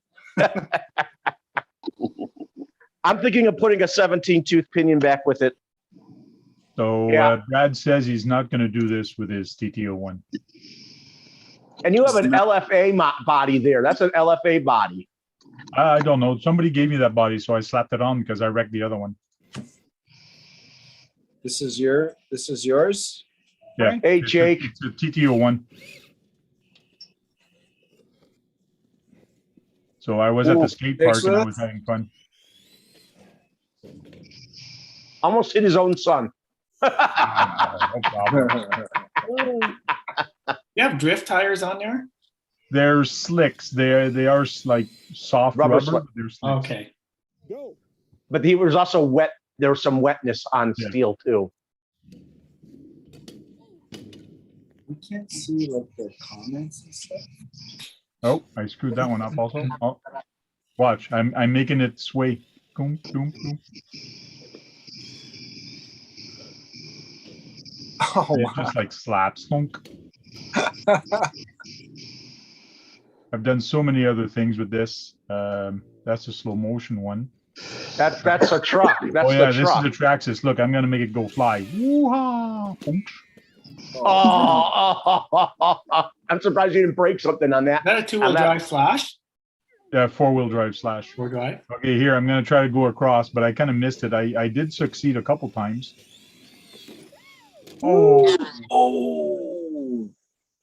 I'm thinking of putting a 17 tooth pinion back with it. So Yeah. Brad says he's not going to do this with his TT01. And you have an LFA body there. That's an LFA body. I don't know. Somebody gave me that body, so I slapped it on because I wrecked the other one. This is yours? Yeah. Hey, It's Jake. It's a TT01. So I was at the skate park and I was having fun. Almost hit his own son. No problem. You have drift tires on there? They're slicks. They are like soft Rubber rubber. slick. But they're slicks. Okay. But he was also wet. There was some wetness on Yeah. steel too. We can't see like the comments and stuff. Oh, I screwed that one up also. Oh, watch. I'm making it sway. Boom, boom, boom. Oh, It wow. just like slaps. Thunk. I've done so many other things with this. That's a slow motion one. That's a truck. That's Oh yeah, the this truck. is the Traxxas. Look, I'm gonna make it go fly. Woo-ha! Boom. I'm surprised you didn't break something on that. Is that a two-wheel I'm not- drive slash? Yeah, 4-wheel drive slash. Four drive? Okay, here I'm gonna try to go across, but I kind of missed it. I did succeed a couple times. Oh, Oh,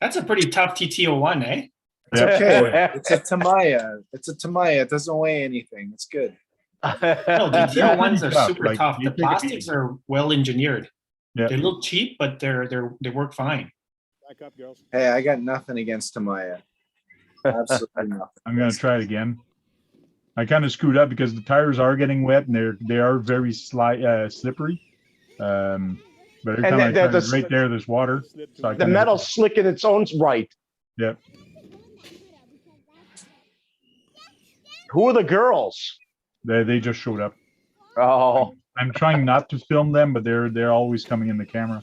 That's a pretty tough TT01, eh? it's okay. It's a Tamiya. It's a Tamiya. It doesn't weigh anything. It's good. No, They're TT01s pretty are tough, super like, tough. they The take it plastics easy. are well engineered. Yeah. They look cheap, but they work fine. Back up, girls. Hey, I got nothing against Tamiya. Absolutely nothing. I'm gonna try it again. I kind of screwed up because the tires are getting wet and they are very slippery. But every And time I the- try the- right there, there's water. So I The kinda- metal's slick in its own right. Yeah. Who are the girls? They just showed up. Oh, I'm trying not to film them, but they're always coming in the camera.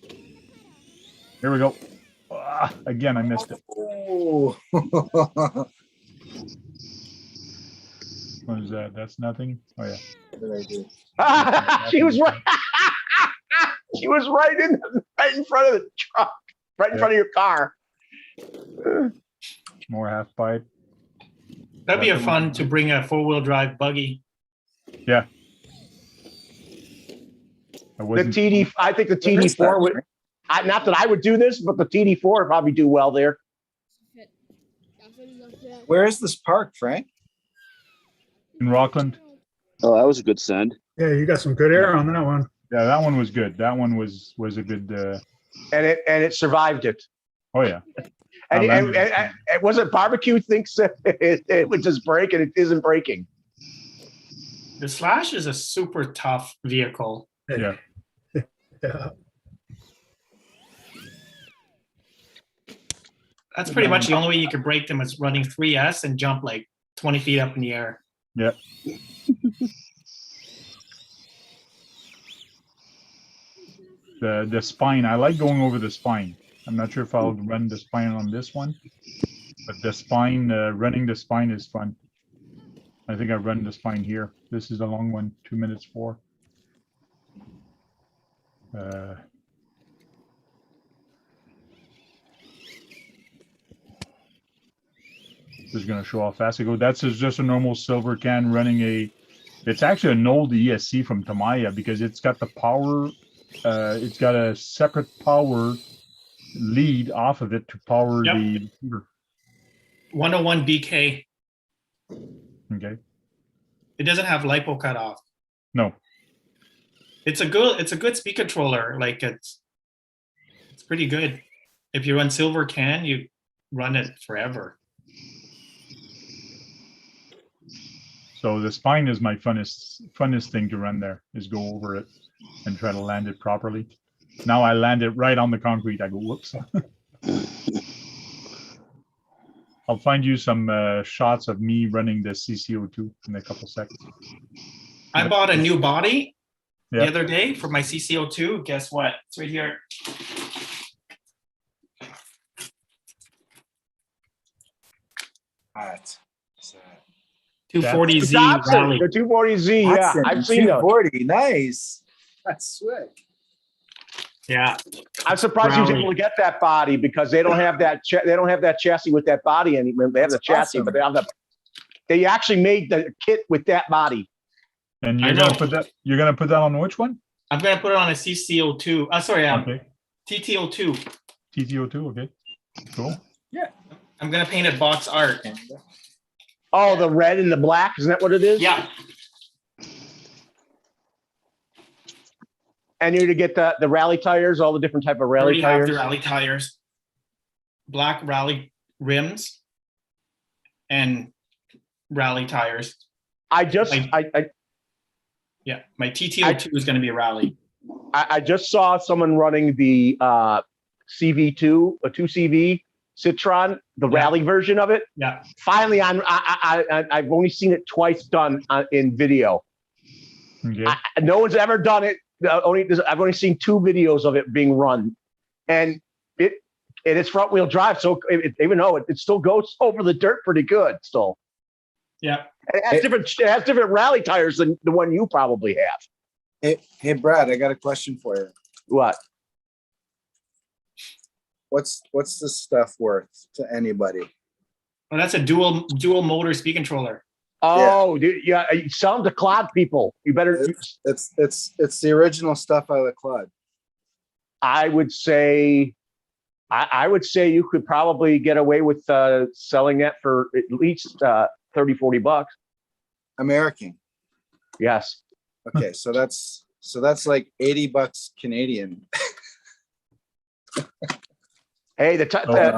Here we go. Ah, again, I missed it. Oh. What is that? That's nothing. Oh yeah. What did I do? she was right. She was right in front of the truck, right in Yeah. front of your car. More half pipe. That'd be a fun to bring a four-wheel drive buggy. Yeah. I The wasn't. TD, I think the What is that, TD4 would. Frank? Not that I would do this, but the TD4 would probably do well there. Where is this park, Frank? In Rockland. Oh, that was a good send. Yeah, you got some good air on that one. Yeah, that one was good. That one was a good. And it survived it. Oh yeah. And was it barbecue thinks that it would just break and it isn't breaking. The Slash is a super tough vehicle. Yeah. Yeah. That's pretty much the only way you could break them is running 3S and jump like 20 feet up in the air. Yeah. The spine. I like going over the spine. I'm not sure if I'll run the spine on this one, but the spine, running the spine is fun. I think I've run the spine here. This is a long one, 2 minutes 4. Just gonna show how fast it goes. That's just a normal silver can running a. It's actually an old ESC from Tamiya because it's got the power. It's got a separate power lead off of it to power Yep. the receiver. 101 BK. Okay. It doesn't have LiPo cutoff. No. It's a good speed controller. Like it's pretty good. If you run silver can, you run it forever. So the spine is my funnest thing to run there, is go over it and try to land it properly. Now I land it right on the concrete. I go, whoops. I'll find you some shots of me running the CCO2 in a couple seconds. I bought a new body Yeah. the other day for my CCO2. Guess what? It's right here. Alright. So, 240Z Datsun, rally. the 240Z, yeah, Datsun I've seen those. 240, nice. That's slick. Yeah. I'm surprised he was Rally. able to get that body because they don't have that. They don't have that chassis with that body anymore. They have the That's chassis, awesome. but they have the. They actually made the kit with that body. And I you're gonna know. put that. You're gonna put that on which one? I'm gonna put it on a CCO2. Okay. TTO2. TTO2. Okay. Cool. I'm gonna paint it box art. Oh, the red and the black. Isn't that what it is? Yeah. And you're to get the rally tires, all the different type of rally Already have tires. the rally tires. Black rally rims and rally tires. I just Yeah, my TTO2 is gonna be a rally. I just saw someone running the CV2, a 2CV Citron, the Yeah. rally version of it. Yeah. Finally, I've only seen it twice done in video. Okay. No one's ever done it. I've only seen 2 videos of it being run, and it is front wheel drive. So even though it still goes over the dirt pretty good, still. Yeah. It has different rally tires than the one you probably have. Hey, Brad, I got a question for you. What? What's this stuff worth to anybody? Well, that's a dual motor speed controller. Oh, dude, yeah, you sell them to clod people. You better. It's the original stuff out of the Clod. I would say you could probably get away with selling that for at least $30-40. American. Yes. Okay, so that's like $80 Canadian. Hey, the Tamiya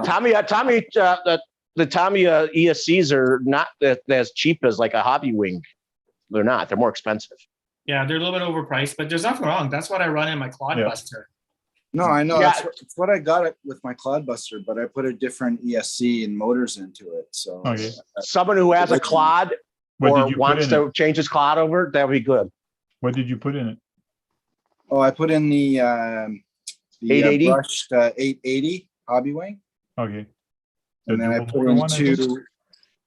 ESCs are not as cheap as like a hobby wing. They're not. They're more expensive. Yeah, they're a little bit overpriced, but there's nothing wrong. That's what I run in my Clodbuster. No, I know. Yeah. That's what I got it with my Clodbuster, but I put a different ESC and motors into it. So Okay. Someone who has a clod What or did you put wants in to it? change his clod over, that would be good. What did you put in it? oh, I put in the 880? brushed 880 hobby wing, Okay. The and then I dual put motor one, I think? into.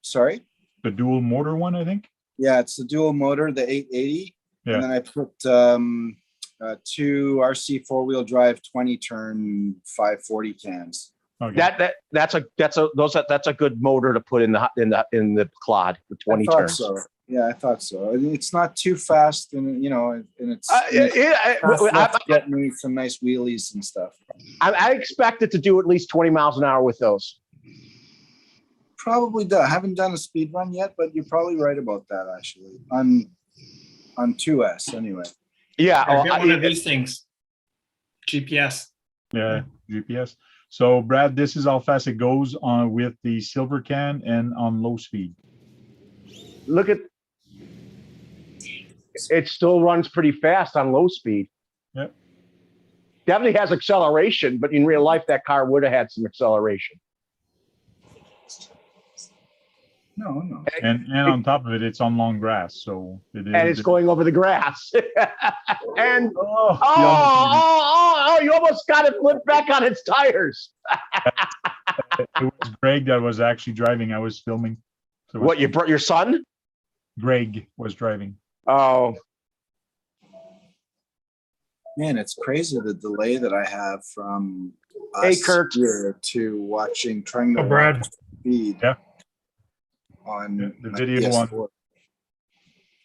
Sorry. The dual motor one, I think. Yeah, it's the dual motor, the 880, Yeah. and then I put 2 RC 4-wheel drive 20-turn 540 cans. Okay. That's a good motor to put in the clod with 20 I thought turns. so. Yeah, I thought so. I mean, it's not too fast, and and it's get me some nice wheelies and stuff. I expect it to do at least 20 miles an hour with those. Probably does. I haven't done a speed run yet, but you're probably right about that actually. On 2S anyway. Yeah. I get one of these things. GPS. Yeah. GPS. So Brad, this is how fast it goes on with the silver can and on low speed. Look at it, still runs pretty fast on low speed. Yep. Definitely has acceleration, but in real life, that car would have had some acceleration. No. And on top of it, it's on long grass, so it is. And it's going over the grass. And Oh, you almost got it flipped back on its tires. it was Greg that was actually driving. I was filming. So What, you brought your son? Greg was driving. Oh, Man, it's crazy the delay that I have from Hey, us Kurt. here to trying to Oh, Brad. watch speed. Yeah. on The my video on- PS4.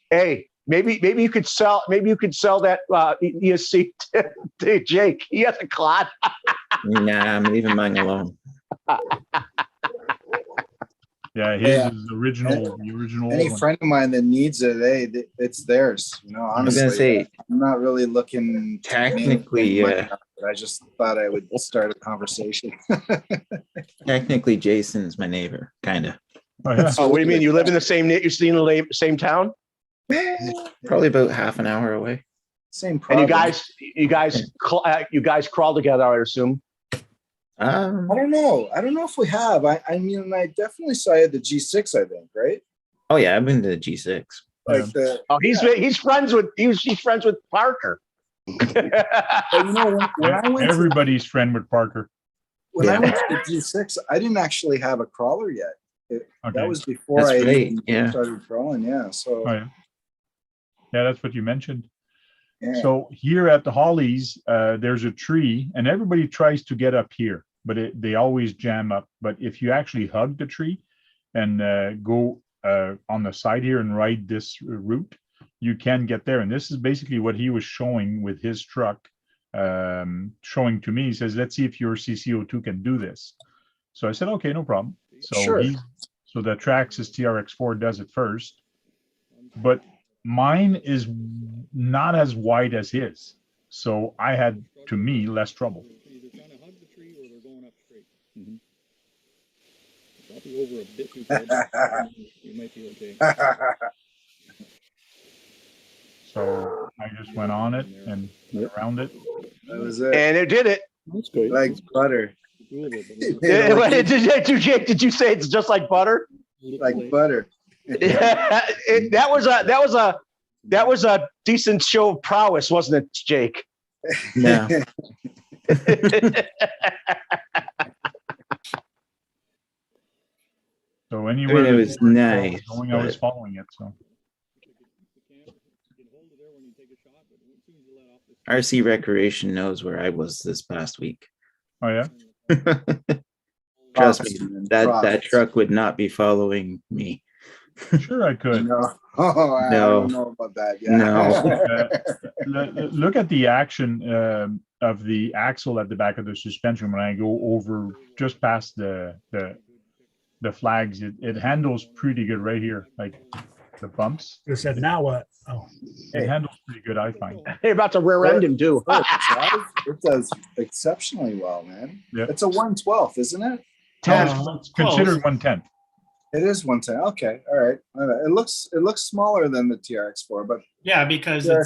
Hey, maybe you could sell that ESC to Jake. He has a clot. Nah, I'm leaving mine alone. Yeah, his Yeah. is the original Any old one. friend of mine that needs it, hey, it's theirs. You know, I was honestly, gonna say, I'm not really looking to make technically, money off it. I just thought I would start a conversation. technically, Jason's my neighbor, kind of. Oh, yeah. Oh, what do you mean? You live in the same same town? Probably about half an hour away. Same And problem. you guys crawl together, I assume. I don't know. I don't know if we have. I mean, I definitely saw you at the G6, I think, right? Oh yeah, I've been to the G6. Like the, Oh, he's friends with Parker. but you know, when I went to, Everybody's friend with Parker. when I Yeah. went to the G6, I didn't actually have a crawler yet. Okay. That was before That's I right, even yeah. started crawling. Yeah. So Oh, yeah. Yeah, that's what you mentioned. yeah. So here at the Hollies, there's a tree, and everybody tries to get up here, but they always jam up. But if you actually hug the tree and go on the side here and ride this route, you can get there. And this is basically what he was showing with his truck, showing to me. He says, "Let's see if your CCO2 can do this." So I said, "Okay, no problem." So Sure. so the Traxxas TRX4 does it first, but mine is not as wide as his. So I had, to me, less trouble. Either trying to hug the tree or they're going up straight. Probably over a bit too far. You might be okay. So I just went on it and around it. That was it. And it did it. That's good. Like butter. Did you say it's just like butter? Like butter. That was a decent show of prowess, wasn't it, Jake? No. So anywhere it the was TRX4 was nice, going, I was but- following it. So RC Recreation knows where I was this past week. oh yeah, Trust me, that Props. truck would not be following me. sure I could. No. Oh, I No. don't know about that. Yeah. No. Look at the action of the axle at the back of the suspension when I go over just past the flags. It handles pretty good right here, like the bumps. They said, now what? Oh, It handles pretty good, I find. You're about to rear end him too. It does exceptionally well, man. Yeah. It's a 1/12, isn't it? It's considered close. 1/10. It is 110. Okay. All right. It looks smaller than the TRX4, but Yeah, because Sure.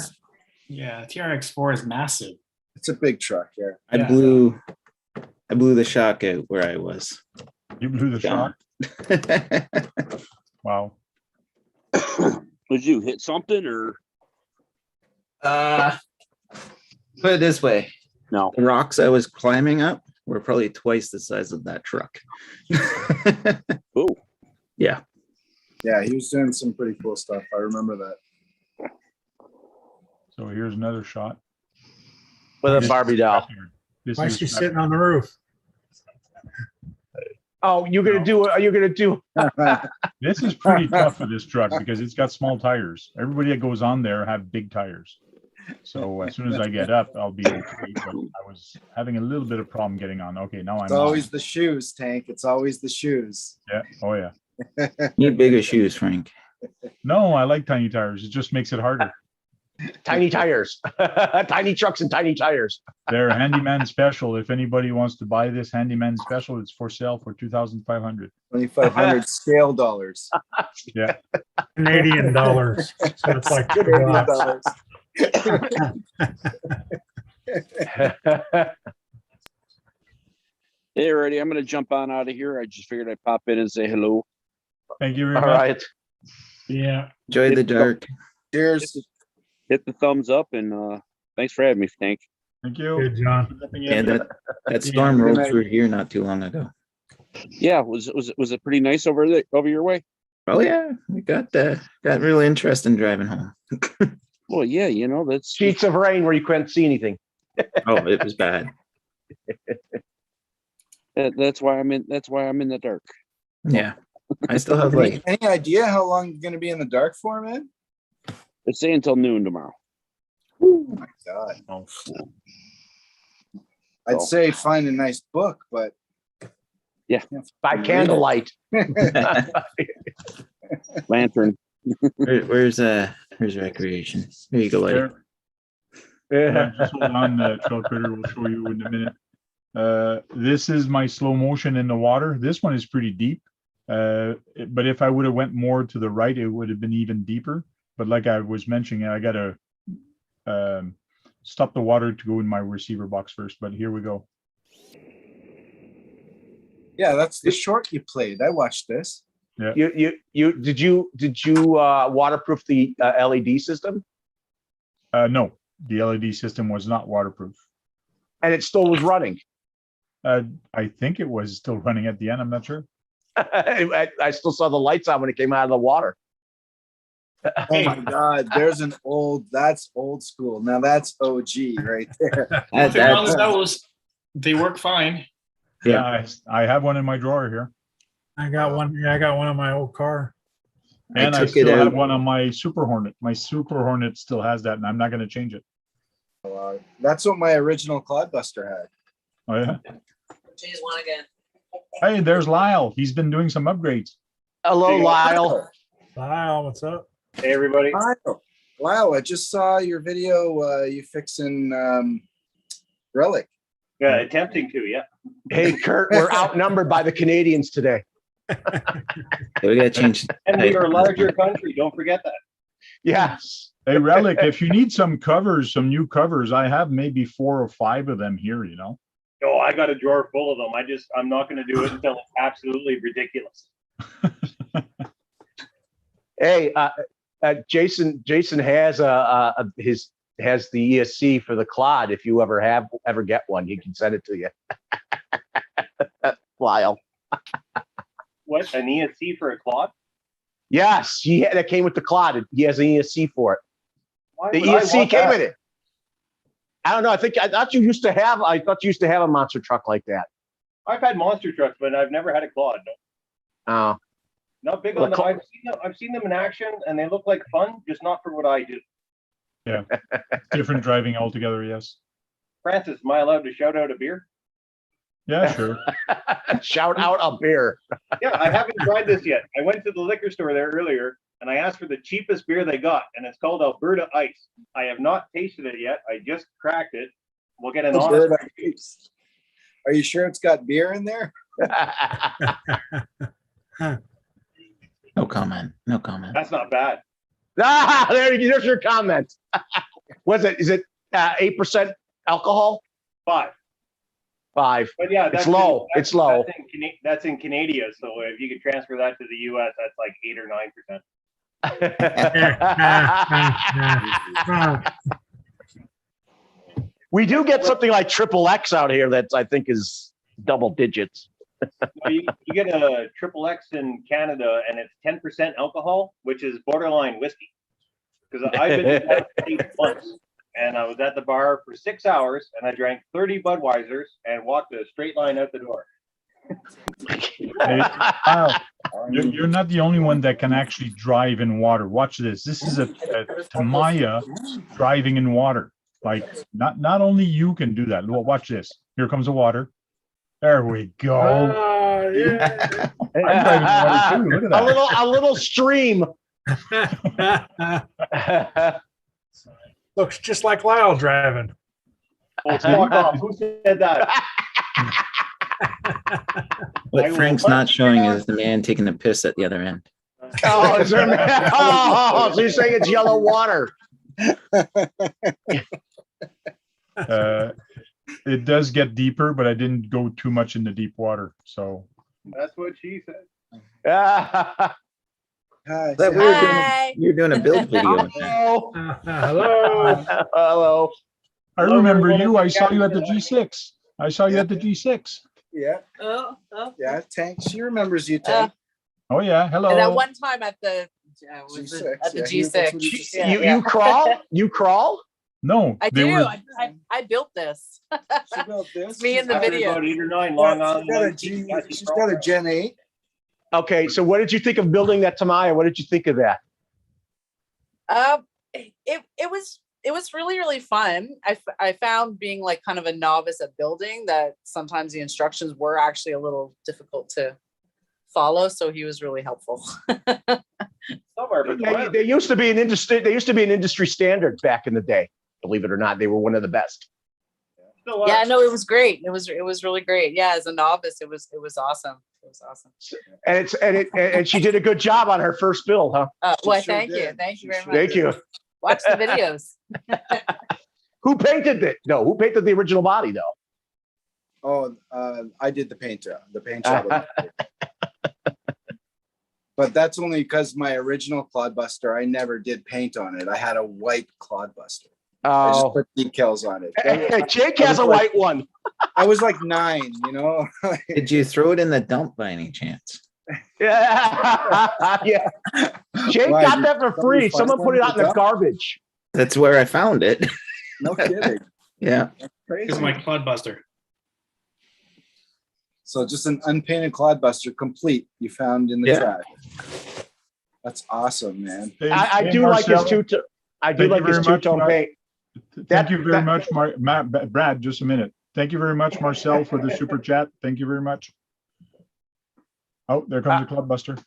TRX4 is massive. it's a big truck. Yeah. I Yeah. blew the shock out where I was. You blew the shot. Wow. Did you hit something or Put it this way. no? The rocks I was climbing up were probably twice the size of that truck. Oh, Yeah. Yeah. He was doing some pretty cool stuff. I remember that. So here's another shot. With a Barbie doll. This why is is she sitting on the roof? Oh, you're gonna do. This is pretty tough for this truck because it's got small tires. Everybody that goes on there have big tires. So as soon as I get up, I'll be okay. But I was having a little bit of problem getting on. Okay, now I'm It's on. always the shoes, Tank. It's always the shoes. Yeah. Oh yeah. Need bigger shoes, Frank. No, I like tiny tires. It just makes it harder. Tiny tires, tiny trucks and tiny tires. They're handyman special. If anybody wants to buy this handyman special, it's for sale for 2,500. 2,500 scale dollars. Yeah. Canadian dollars. So it's like Canadian $2. dollars. Hey, already. I'm gonna jump on out of here. I just figured I'd pop in and say hello. Thank you very All much. right. Yeah. Enjoy the dark. Cheers. Hit the thumbs up and thanks for having me, Tank. Thank you. Good, John. Yeah, that storm good rolled night. through here not too long ago. Yeah, was it pretty nice over your way? Oh yeah, we got really interesting driving home. Well, yeah, you know that's Sheets of rain where you couldn't see anything. Oh, it was bad. that's why I'm in the dark. Yeah. I still have like, Any idea how long you're gonna be in the dark for, man? Let's say until noon tomorrow. Oh my God. Oh, I'd So- say find a nice book, but By candlelight. Lantern. where's recreation? There you go, Letty. Yeah, just hold on, Trail Critter. We'll show you in a minute. This is my slow motion in the water. This one is pretty deep. But if I would have went more to the right, it would have been even deeper. But like I was mentioning, I gotta stop the water to go in my receiver box first. But here we go. yeah, that's the short you played. I watched this. Did you waterproof the LED system? No, the LED system was not waterproof. And it still was running. I think it was still running at the end. I'm not sure. I still saw the lights on when it came out of the water. Oh my God, that's old school. Now that's OG right there. One thing wrong with That's, those, they work fine. Yeah, I have one in my drawer here. I got one. Yeah, I got one on my old car. And I took it still have out. one on my Super Hornet. My Super Hornet still has that, and I'm not going to change it. That's what my original Clodbuster had. Oh yeah. Change one again. Hey, there's Lyle. He's been doing some upgrades. Hello, Lyle. Lyle, what's up? Hey, everybody. Wow, I just saw your video. You fixing Relic. Yeah, attempting to, yeah. Hey, Kurt, we're outnumbered by the Canadians today. we gotta change. And we are a larger country. Don't forget that. Yes. Hey, Relic, if you need some covers, some new covers, I have maybe 4 or 5 of them here, you know. Oh, I got a drawer full of them. I'm not going to do it until it's absolutely ridiculous. Hey, Jason has has the ESC for the Clod. If you ever get one, he can send it to you. Lyle. What, an ESC for a Claude? Yes, that came with the Clod. He has an ESC for it. Why The would I ESC want came that? in it. I don't know. I thought you used to have a monster truck like that. I've had monster trucks, but I've never had a Claude. No. Oh, Not big Well, on them. I've seen them in action, and they look like fun, just not for what I do. Different driving altogether, yes. Francis, am I allowed to shout out a beer? Yeah, sure. shout out a beer. Yeah, I haven't tried this yet. I went to the liquor store there earlier, and I asked for the cheapest beer they got, and it's called Alberta Ice. I have not tasted it yet. I just cracked it. We'll get an honest. Alberta Ice. Are you sure it's got beer in there? No comment. No comment. That's not bad. There's your comment. Is it 8% alcohol? 5. 5. But yeah, It's low. It's low. That's in Canada. So if you could transfer that to the US, that's like 8 or 9%. We do get something like triple X out here that I think is double digits. You get a triple X in Canada, and it's 10% alcohol, which is borderline whiskey. Because I've been to that state once, and I was at the bar for 6 hours, and I drank 30 Budweisers and walked a straight line out the door. Hey, Lyle, you're not the only one that can actually drive in water. Watch this. This is a TAMIYA driving in water. Like not only you can do that. Well, watch this. Here comes the water. There we go. Oh, yeah. I'm driving in water too. Look at that. A little stream. Looks just like Lyle driving. Oh, fuck off. Who said that? What Frank's not showing is the man taking a piss at the other end. Oh, is there, so you're saying it's yellow water? It does get deeper, but I didn't go too much into deep water. So That's what she said. Hi. But you're doing a build video. Hello. Hello. Hello. I remember you. I saw you at the G6. I saw you at the G6. Yeah, Oh. yeah, Tank. She remembers you, Tank. Oh yeah. Hello. And that one time at the G6, at the yeah, G6. that's what he just said. Yeah. You crawl? You crawl? No, I they do. were- I built this. She built this. Me in the After video. about 8 or 9 Yeah, Long Island. she's got a Gen 8. Okay, so what did you think of building that Tamiya? What did you think of that? It was really, really fun. I found being like kind of a novice at building that sometimes the instructions were actually a little difficult to follow. So he was really helpful. Somewhere, but They used to be an industry. They used to be an industry standard back in the day. Believe it or not, they were one of the best. still are. Yeah, no, it was great. It was really great. Yeah, as a novice, it was awesome. It was awesome. And she did a good job on her first build, huh? Well, sure thank you. did. Thank you She very sure much. Thank you. Watch the videos. Who painted it? No, who painted the original body though? Oh, I did the paint job. The paint job. But that's only because my original Clodbuster, I never did paint on it. I had a white Clodbuster. I just Oh, put decals on it. hey, Jake has a white one. I was like 9, you know. Did you throw it in the dump by any chance? Yeah, yeah. Jake Why, got did that for somebody free. find Someone one put it in out the in the dump? garbage. That's where I found it. No kidding. Yeah. It's my Clodbuster. So just an unpainted Clodbuster complete you found in the Yeah. trash. That's awesome, man. Hey, I hey, do like his Marcel, two. I do thank you like his very much, two-tone Mark. paint. Thank you very much, Brad, just a minute. Thank you very much, Marcel, for the super chat. Thank you very much. Oh, there comes the Clubbuster.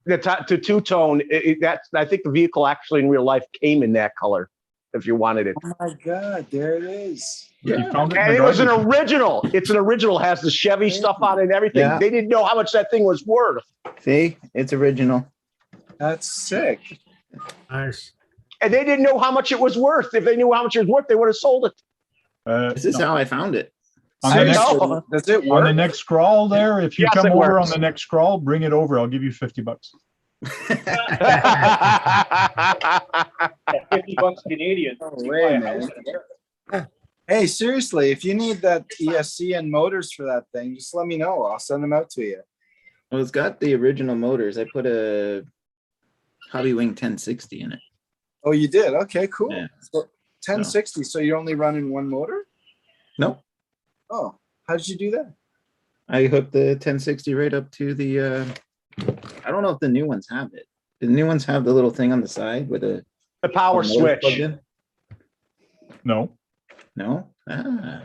The two-tone. That's. I think the vehicle actually in real life came in that color. If you wanted it, Oh my God, there it is. You found it in and the it was an garbage. original. It's an original. Has the Chevy stuff on it and everything. Yeah. They didn't know how much that thing was worth, See, it's original. That's sick. Nice. and they didn't know how much it was worth. If they knew how much it was worth, they would have sold it. This is No. how I found it. On the, next, know. Does it on work? the next scroll there, if you Yes, come it over works. on the next scroll, bring it over. I'll give you $50. At $50 Canadian. No you way, buy a man. house in America. Hey, seriously, if you need that ESC and motors for that thing, just let me know. I'll send them out to you. Well, it's got the original motors. I put a Hobby Wing 1060 in it. Oh, you did? Okay, cool. Yeah. So 1060. So you're only running one motor? Nope. Oh, how did you do that? I hooked the 1060 right up to the, I don't know if the new ones have it. The new ones have the little thing on the side with a The power motor switch. plugged in? No. No? Ah,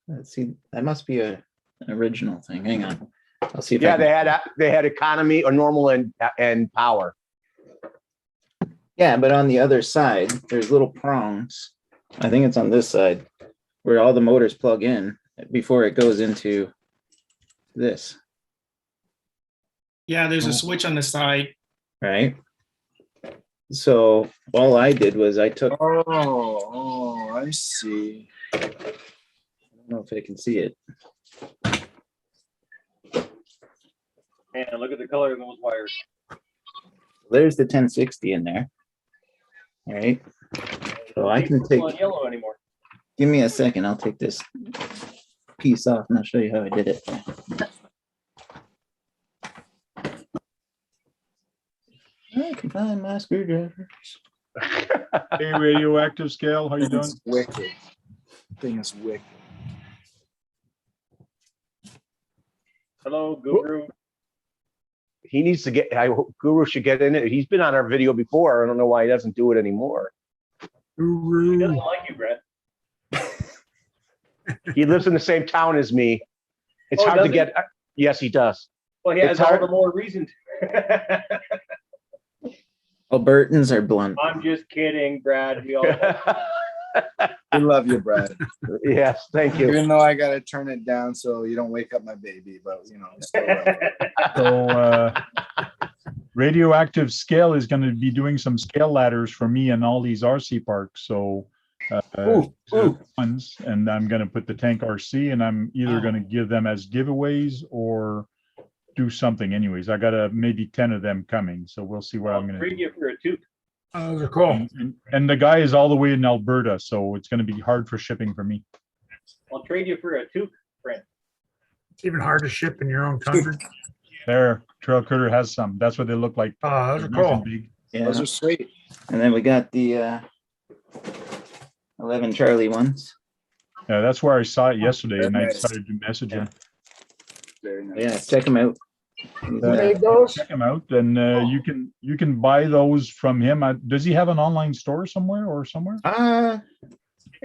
let's see. That must be an original thing. Hang on. I'll see if Yeah, I can... they had economy or normal and power. Yeah, but on the other side, there's little prongs. I think it's on this side where all the motors plug in before it goes into this, Yeah, there's a switch on the side. right? So all I did was I took, I Oh, I see. don't know if I can see it. Man, look at the color of those wires. There's the 1060 in there. All right. So I can take, Purple and yellow anymore. give me a second. I'll take this piece off and I'll show you how I did it. I can find my screwdrivers. Hey, radioactive scale, how you doing? It's wicked. Thing is wicked. Hello, Guru. He needs to get. Guru should get in it. He's been on our video before. I don't know why he doesn't do it anymore. He doesn't like you, Brett. He lives in the same town as me. It's Oh, hard to does he? get. Yes, he does. Well, he has It's all hard- the more reason to. Albertans are blunt. I'm just kidding, Brad. We all We love you, Brad. Yes, thank you. Even though I gotta turn it down so you don't wake up my baby, but you know. Still love you. So radioactive scale is going to be doing some scale ladders for me and all these RC parks. So ones, and I'm going to put the tank RC, and I'm either going to give them as giveaways or do something. Anyways, I got maybe 10 of them coming, so we'll see what I'll I'm going to trade do. you for a tooth. Oh, those are cool. And the guy is all the way in Alberta, so it's going to be hard for shipping for me. I'll trade you for a tooth, friend. It's even hard to ship in your own country. There, Trail Critter has some. That's what they look like. Oh, those are Nice and cool. big. Yeah. Those are sweet. And then we got the 11 Charlie ones. Yeah, that's where I saw it yesterday, and I Nice. decided to message him. Very nice. Yeah, check them out. made those? Check him out, and you can buy those from him. Does he have an online store somewhere or somewhere? I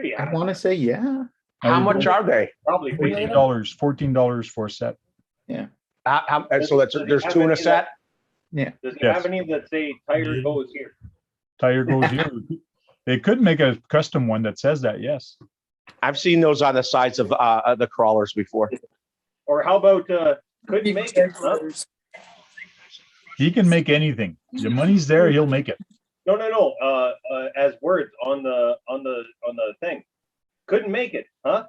Yeah, want to say yeah. How much are they? probably. $14 for a set. So there's two in a set? Does he Yes. have any that say tire goes here? Tire goes here. They could make a custom one that says that. Yes. I've seen those on the sides of the crawlers before. Or how about couldn't make it? Huh? He can make anything. The money's there. He'll make it. No. As words on the thing. Couldn't make it, huh?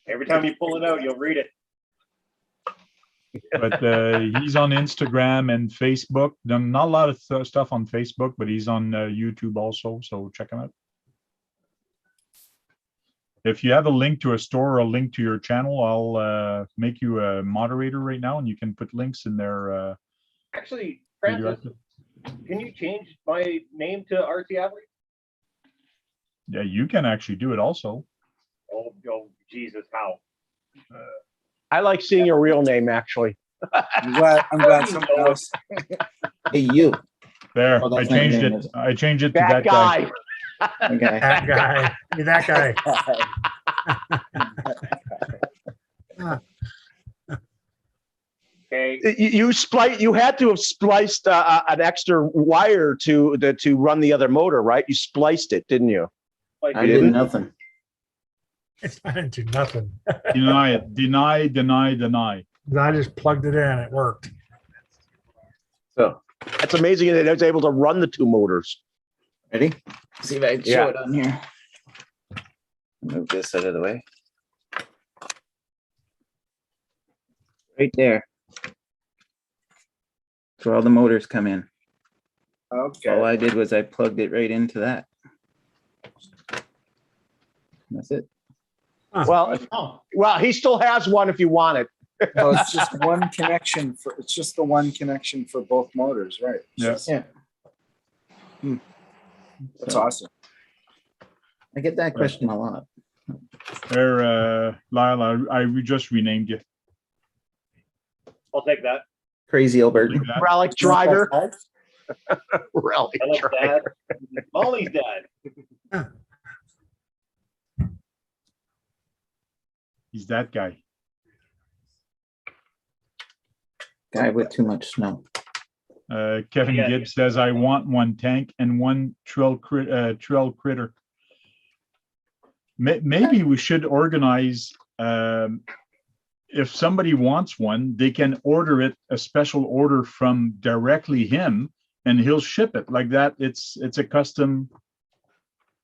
Every time you pull it out, you'll read it. But he's on Instagram and Facebook. Not a lot of stuff on Facebook, but he's on YouTube also. So check him out. If you have a link to a store or a link to your channel, I'll make you a moderator right now, and you can put links in there. Actually, Francis, can you change my name to RC Athlete? Yeah, you can actually do it also. Oh, Jesus, how? I like seeing your real name, actually. I'm glad someone else. Hey, you. There, Oh, I that's not your changed name, it. is it? I changed it to That that guy. guy. Okay. That guy. Be that guy. Okay. You had to have spliced an extra wire to run the other motor, right? You spliced it, didn't you? Like, I did nothing. It's not into nothing. Deny it. Deny. I just plugged it in. It worked. So, That's amazing that it was able to run the two motors. ready? See if I can show it on here. Move this out of the way. Right there. That's where all the motors come in. All Okay. I did was I plugged it right into that. That's it. Well, he still has one if you want it. So it's just one connection for. It's just the one connection for both motors, right? It's Yeah. just- Yeah. That's So, awesome. I get that question a lot. There, Lyle, I just renamed you. I'll take that. Crazy Albert. Like that. Relic driver. Relic I like driver. dad. Molly's dad. He's that guy. Guy with too much snow. Kevin Yeah. Gibbs says, I want one tank and one trail critter. Maybe we should organize, if somebody wants one, they can order it, a special order from directly him, and he'll ship it like that. It's a custom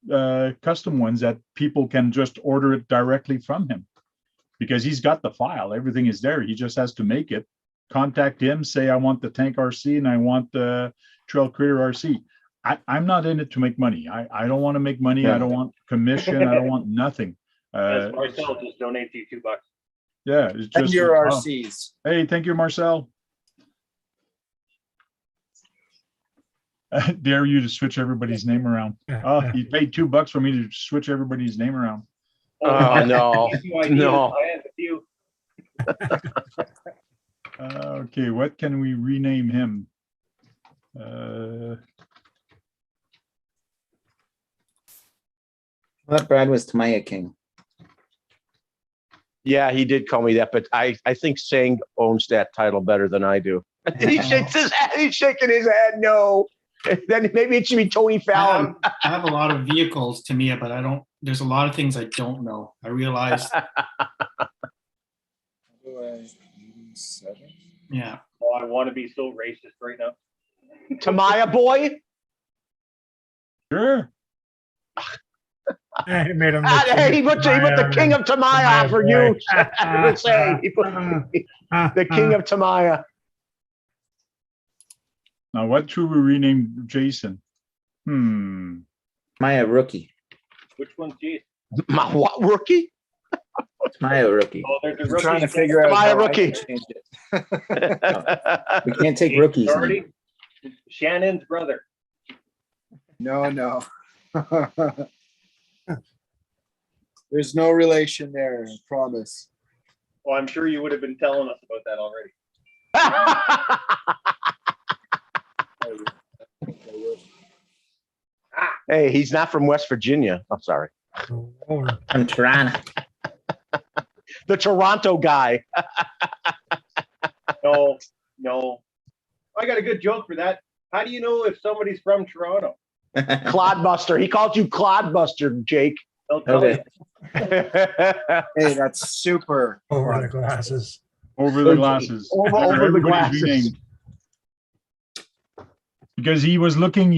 ones that people can just order it directly from him, because he's got the file. Everything is there. He just has to make it. Contact him, say, I want the tank RC and I want the trail critter RC. I'm not in it to make money. I don't want to make money. I don't want commission. I don't want nothing. As Marcel just donates you $2. Yeah, it's And just your oh. RCs. Hey, thank you, Marcel. Dare you to switch everybody's name around. Oh, he paid $2 for me to switch everybody's name around. Oh, no. No. I have a few. Okay, what can we rename him? I thought Brad was Tamaya King. Yeah, he did call me that, but I think Sang owns that title better than I do. He shakes his head. He's shaking his head. No. Then maybe it should be Tony Fallon. I have a lot of vehicles, Tamiya, but I don't. There's a lot of things I don't know. I realized. Yeah. Oh, I want to be so racist right now. Tamaya boy. Sure. He made him. He put the king of Tamaya for you. He put the king of Tamaya. Now, what should we rename Jason? Maya Rookie. Which one's Jason? My what rookie? Maya Rookie. Oh, there's a I'm rookie. trying to figure out Tamaya how I Rookie. can change it. We can't take rookies. Sorry. name. Shannon's brother. No. There's no relation there, I promise. Well, I'm sure you would have been telling us about that already. Hey, he's not from West Virginia. I'm sorry. Over. I'm trying. The Toronto guy. No, no. I got a good joke for that. How do you know if somebody's from Toronto? Clodbuster. He called you Clodbuster, Jake. They'll tell Okay. Hey, that's super. Over the fun. glasses. Over the glasses. Over the Everybody's glasses. renamed. Because he was looking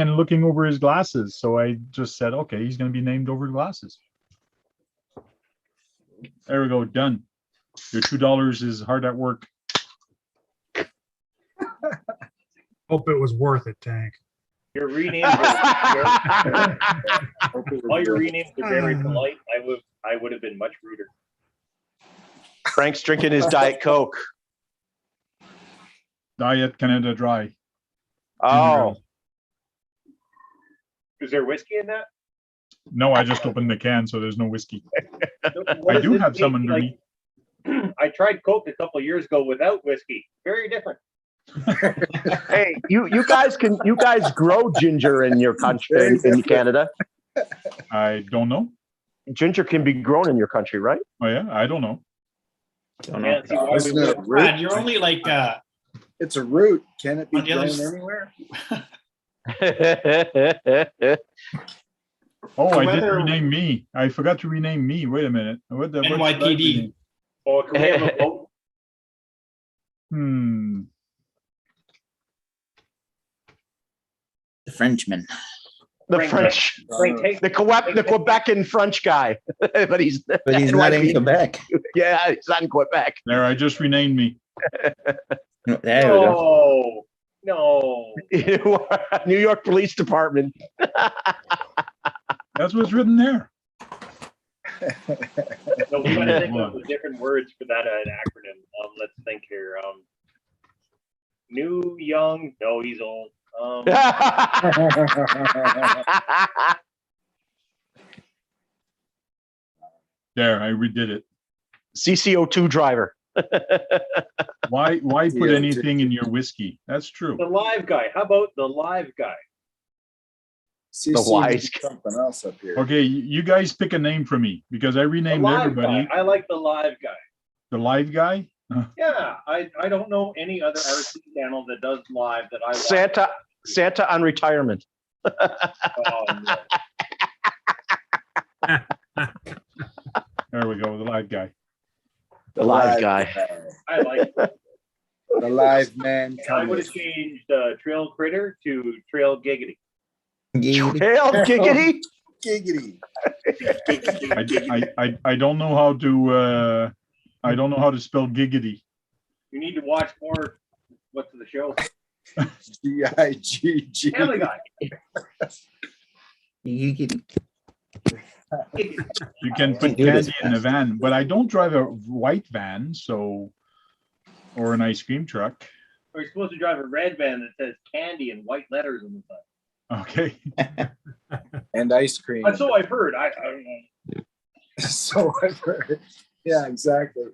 and looking over his glasses. So I just said, okay, he's going to be named over the glasses. There we go. Done. Your $2 is hard at work. Hope it was worth it, Tank. Your renames all your renames are very polite. I would have been much ruder. Frank's drinking his Diet Coke. Diet Canada Dry. Oh, Is there whiskey in that? No, I just opened the can, so there's no whiskey. What I does do this have some make you underneath. I tried Coke a couple of years ago without whiskey. Very different. hey, you guys grow ginger in your country in Canada. I don't know. Ginger can be grown in your country, right? Oh yeah, I don't know. Don't know. Can't see why we Isn't it a would. Brad, root? you're only like It's a root. Can it be On the other grown s- anywhere? Oh, I didn't Whether- rename me. I forgot to rename me. Wait a minute. What should I NYPD. rename? Oh, can we have a vote? The Frenchman. The Frank, French, Frank, take, the Quebecan French guy, but he's But he's not in NYPD. Quebec. Yeah, he's not in Quebec. There, I just renamed me. There we go. no. New York Police Department. That's what's written there. No, we gotta think of the different words for that acronym. Let's think here. New, young. No, he's old. There, I redid it. CCO2 driver. Why put Yeah, anything in your whiskey? That's true. The live guy. How about the live guy? CC wise needs something else up here. Okay, you guys pick a name for me because I The renamed live everybody. guy. I like the live guy. The live guy? Yeah, I don't know any other RC channel that does live that I watch. Santa on retirement. Oh, no. There we go, the live guy. The live guy. I like it. The live man I would coming. have changed Trail Critter to Trail Giggity. Trail giggity. Giggity. I don't know how to I don't know how to spell giggity. You need to watch more. What's the show? G-I-G-G. Family Guy. You can put do this candy in the van, but I don't drive a white van, so or an ice cream truck. Or you're supposed to drive a red van that says candy in white letters on the side. Okay. And ice cream. So I've heard. I don't know. So I've heard. Yeah, exactly.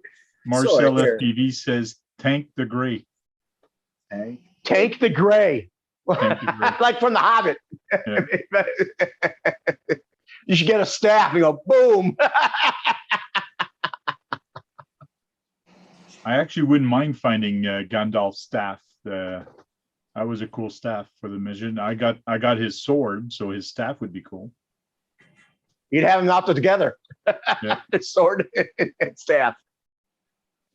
Marcel So I hear. FTV says tank the gray. Hey. Tank the Gray. Tank the Gray. Like from The Hobbit. Yeah. You should get a staff and go boom. I actually wouldn't mind finding Gandalf's staff. That was a cool staff for the mission. I got his sword, so his staff would be cool. You'd have them out together. Yeah. Sword and staff.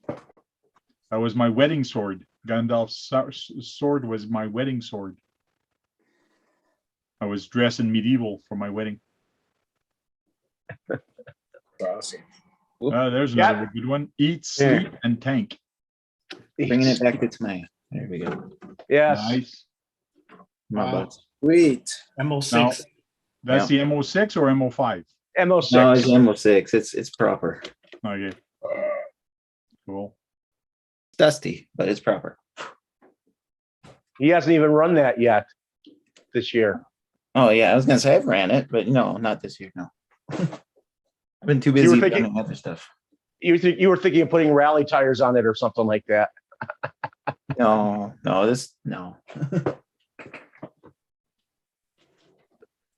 That was my wedding sword. Gandalf's sword was my wedding sword. I was dressed in medieval for my wedding. Awesome. There's another good one. Eat, sleep, and tank. Bringing it back to TAMIYA. There we go. Yes. Nice. My Wow. butts. Sweet. MO6. Now, that's the MO6 or MO5? MO6. No, it's MO6. It's proper. Okay. Cool. It's dusty, but it's proper. He hasn't even run that yet this year. Oh yeah, I was gonna say I've ran it, but no, not this year. No. I've been too You busy were thinking- doing other stuff. You were thinking of putting rally tires on it or something like that. No.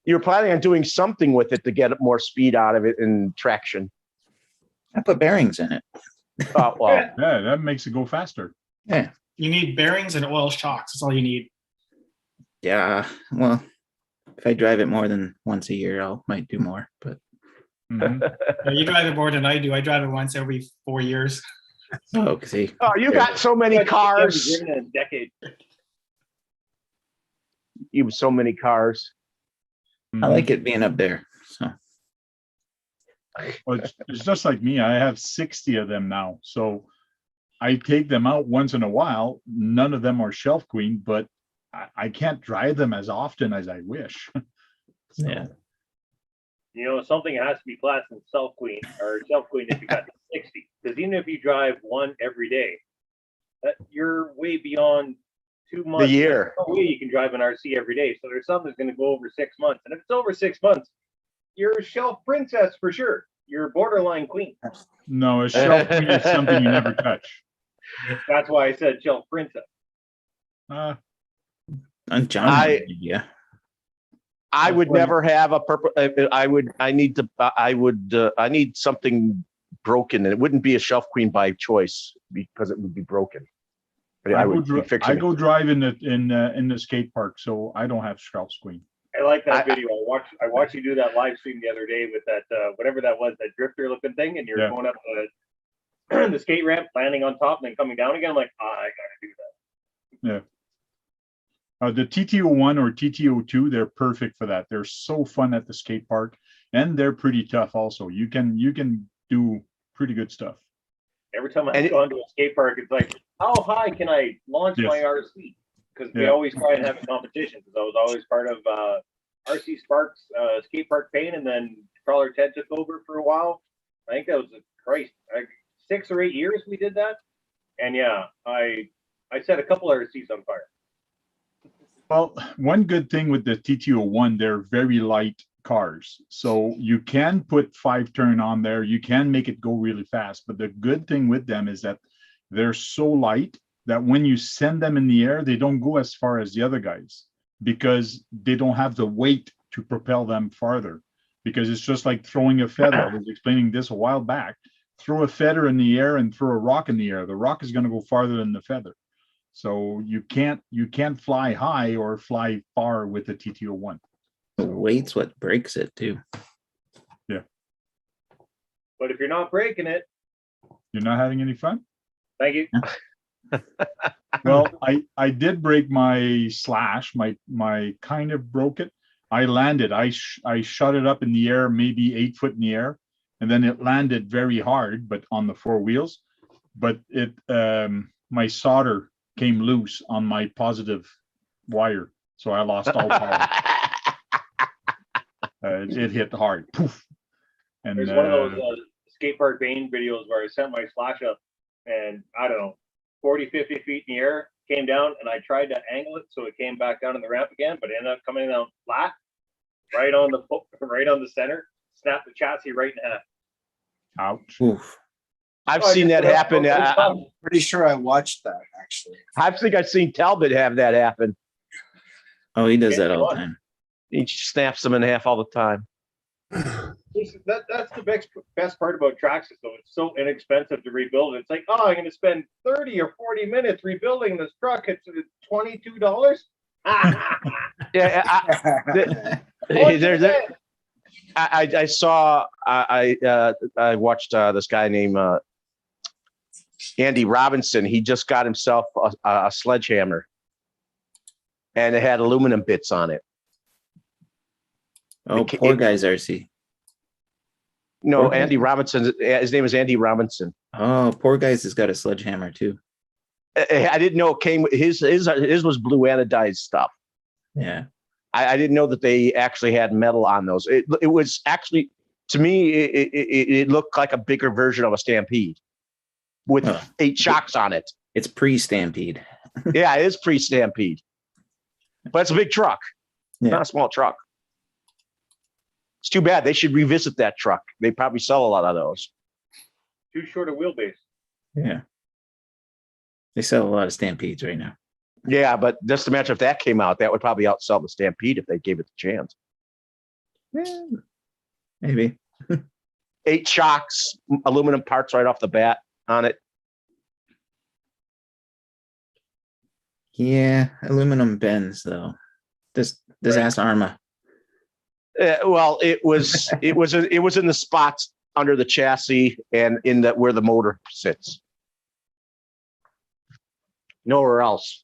You were planning on doing something with it to get more speed out of it and traction. I put bearings in it. Oh, well, Yeah, that makes it go faster. Yeah. You need bearings and oil shocks. That's all you need. Yeah. Well, if I drive it more than once a year, I might do more. But Mhm. Yeah, you drive it more than I do. I drive it once every 4 years. oh, see, oh, you got so many cars. Driven in a decade. You have so many cars. I like it being up there. So Well, it's just like me. I have 60 of them now. So I take them out once in a while. None of them are shelf queen, but I can't drive them as often as I wish. So, yeah. You know, something has to be classed in self queen or self queen if you got 60. Because even if you drive one every day, you're way beyond 2 months. The year. There's no way you can drive an RC every day. So there's something that's going to go over 6 months. And if it's over 6 months, you're a shelf princess for sure. You're a borderline queen. No, a shelf queen is something you never touch. That's why I said shelf princess. And John, yeah. I would never have a purple. I need something broken, and it wouldn't be a shelf queen by choice because it would be broken. But I would be fixing I go drive in the skate park, so I don't have shelf queen. I like that video. I watched you do that live stream the other day with that whatever that was, that drifter looking thing, and you're going up the skate ramp, landing on top, and then coming down again. I'm like, I gotta do that. Yeah. The TT01 or TT02, they're perfect for that. They're so fun at the skate park, and they're pretty tough also. You can do pretty good stuff. Every time I go into a skate park, it's like, how high can I launch my RC? Because we always try and have a competition. Because I was always part of RC Sparks skate park paint, and then Crawler Ted took over for a while. I think that was like 6 or 8 years we did that. And yeah, I set a couple RCs on fire. Well, one good thing with the TT01, they're very light cars. So you can put 5-turn on there. You can make it go really fast. But the good thing with them is that they're so light that when you send them in the air, they don't go as far as the other guys because they don't have the weight to propel them farther. Because it's just like throwing a feather. I was explaining this a while back. Throw a feather in the air and throw a rock in the air. The rock is going to go farther than the feather. So you can't fly high or fly far with the TT01. The weight's what breaks it too. Yeah. But if you're not breaking it, you're not having any fun. Thank you. Well, I did break my slash. My kind of broke it. I landed. I shot it up in the air, maybe 8 foot in the air, and then it landed very hard, but on the 4 wheels. But it my solder came loose on my positive wire, so I lost all power. It hit hard. Poof. And there's one of those skate park Bane videos where I sent my slash up, and I don't know, 40, 50 feet in the air, came down, and I tried to angle it so it came back down in the ramp again, but it ended up coming down flat, right on the center, snapped the chassis right in half. Ouch. Oof. I've seen that happen. I'm pretty sure I watched that actually. I think I've seen Talbot have that happen. Oh, he does that all the time. He snaps them in half all the time. That's the best part about Traxxas, though. It's so inexpensive to rebuild. It's like, oh, I'm going to spend 30 or 40 minutes rebuilding this truck. It's $22. I saw. I watched this guy named Andy Robinson. He just got himself a sledgehammer, and it had aluminum bits on it. Oh, poor guy's RC. No, Andy Robinson. His name is Andy Robinson. Oh, poor guy's has got a sledgehammer too. I didn't know it came. His was blue anodized stuff. Yeah. I didn't know that they actually had metal on those. It was actually, to me, it looked like a bigger version of a Stampede with 8 shocks on it. It's pre-Stampede. Yeah, it is pre-Stampede. But it's a big truck, not a small truck. It's too bad. They should revisit that truck. They probably sell a lot of those. Too short a wheelbase. Yeah. They sell a lot of Stampedes right now. Yeah, but just imagine if that came out, that would probably outsell the Stampede if they gave it the chance. Yeah, maybe. 8 shocks, aluminum parts right off the bat on it. Yeah, aluminum bends though. This ass Arma. Well, it was in the spots under the chassis and in the where the motor sits. Nowhere else.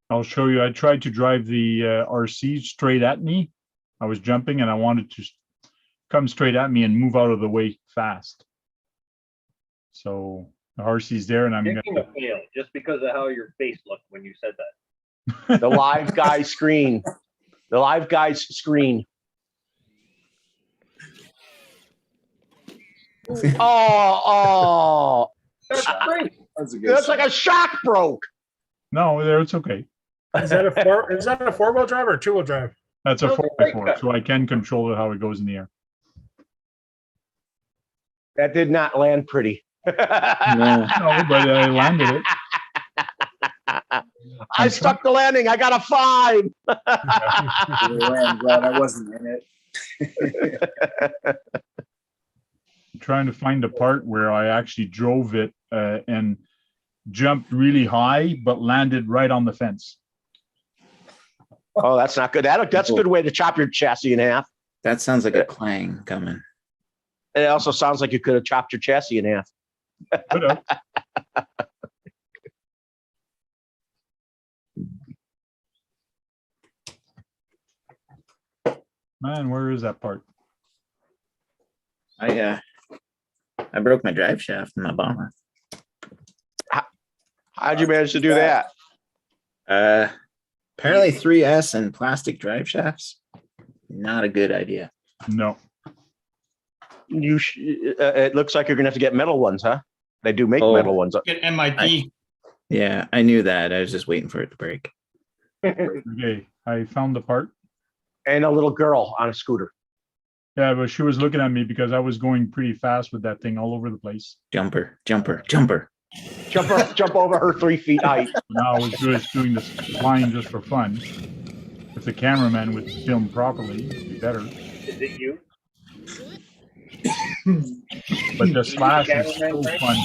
I'll show you. I tried to drive the RC straight at me. I was jumping and I wanted to come straight at me and move out of the way fast. So the RC's there and I'm Making gonna a fail just because of how your face looked when you said that. The live guy screen. The live guy's screen. Oh, That's great. That's a good that's shot. like a shock broke. No, there it's okay. Is that a 4-wheel drive or 2-wheel drive? That's a No, 4x4, so I can control it how it goes in the air. That did not land pretty. No. No, but I landed it. I stuck the landing. I got a 5. I'm glad I wasn't in it. I'm trying to find a part where I actually drove it and jumped really high, but landed right on the fence. Oh, that's not good. That's a good way to chop your chassis in half. That sounds like a clang coming. It also sounds like you could have chopped your chassis in half. Could have. Man, where is that part? I broke my drive shaft in my bomber. How'd you manage to do that? Apparently 3S and plastic drive shafts, not a good idea. No. It looks like you're gonna have to get metal ones, huh? They do make Oh. metal ones. Get MIP. Yeah, I knew that. I was just waiting for it to break. Okay, I found the part. And a little girl on a scooter. Yeah, but she was looking at me because I was going pretty fast with that thing all over the place. Jumper. Jump over her 3 feet height. Now I was just doing this flying just for fun. If the cameraman would film properly, it'd be better. Is it you? But the slash is Cameraman, so Frank? fun.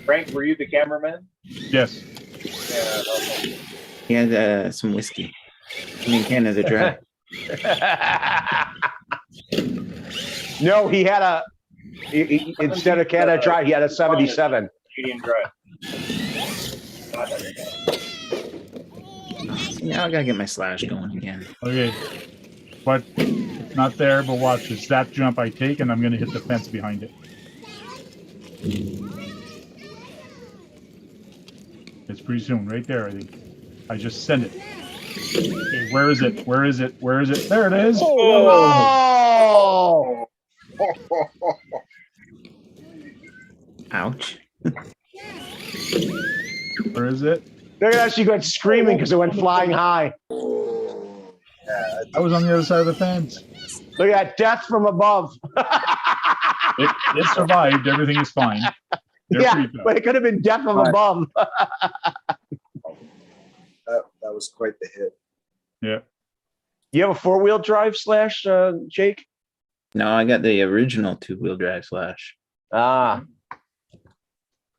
Frank, were you the cameraman? Yes. Yeah. Okay. He had some whiskey. I mean, Canada Dry. No, he had instead of Canada Dry, he had a 77. Canadian Drive. Yeah, I gotta get my slash going again. Okay. But it's not there, but watch. It's that jump I take and I'm going to hit the fence behind it. It's pretty soon, right there, I think. I just sent it. Okay, where is it? Where is it? Where is it? There it is. Oh! Ouch. Where is it? Look at that. She went screaming because it went flying high. I was on the other side of the fence. Look at that. Death from above. It survived. Everything is fine. They're Yeah, pretty tough. but it could have been death from Right. above. That was quite the hit. Yeah. You have a 4-wheel drive slash, Jake? No, I got the original 2-wheel drive slash. Ah,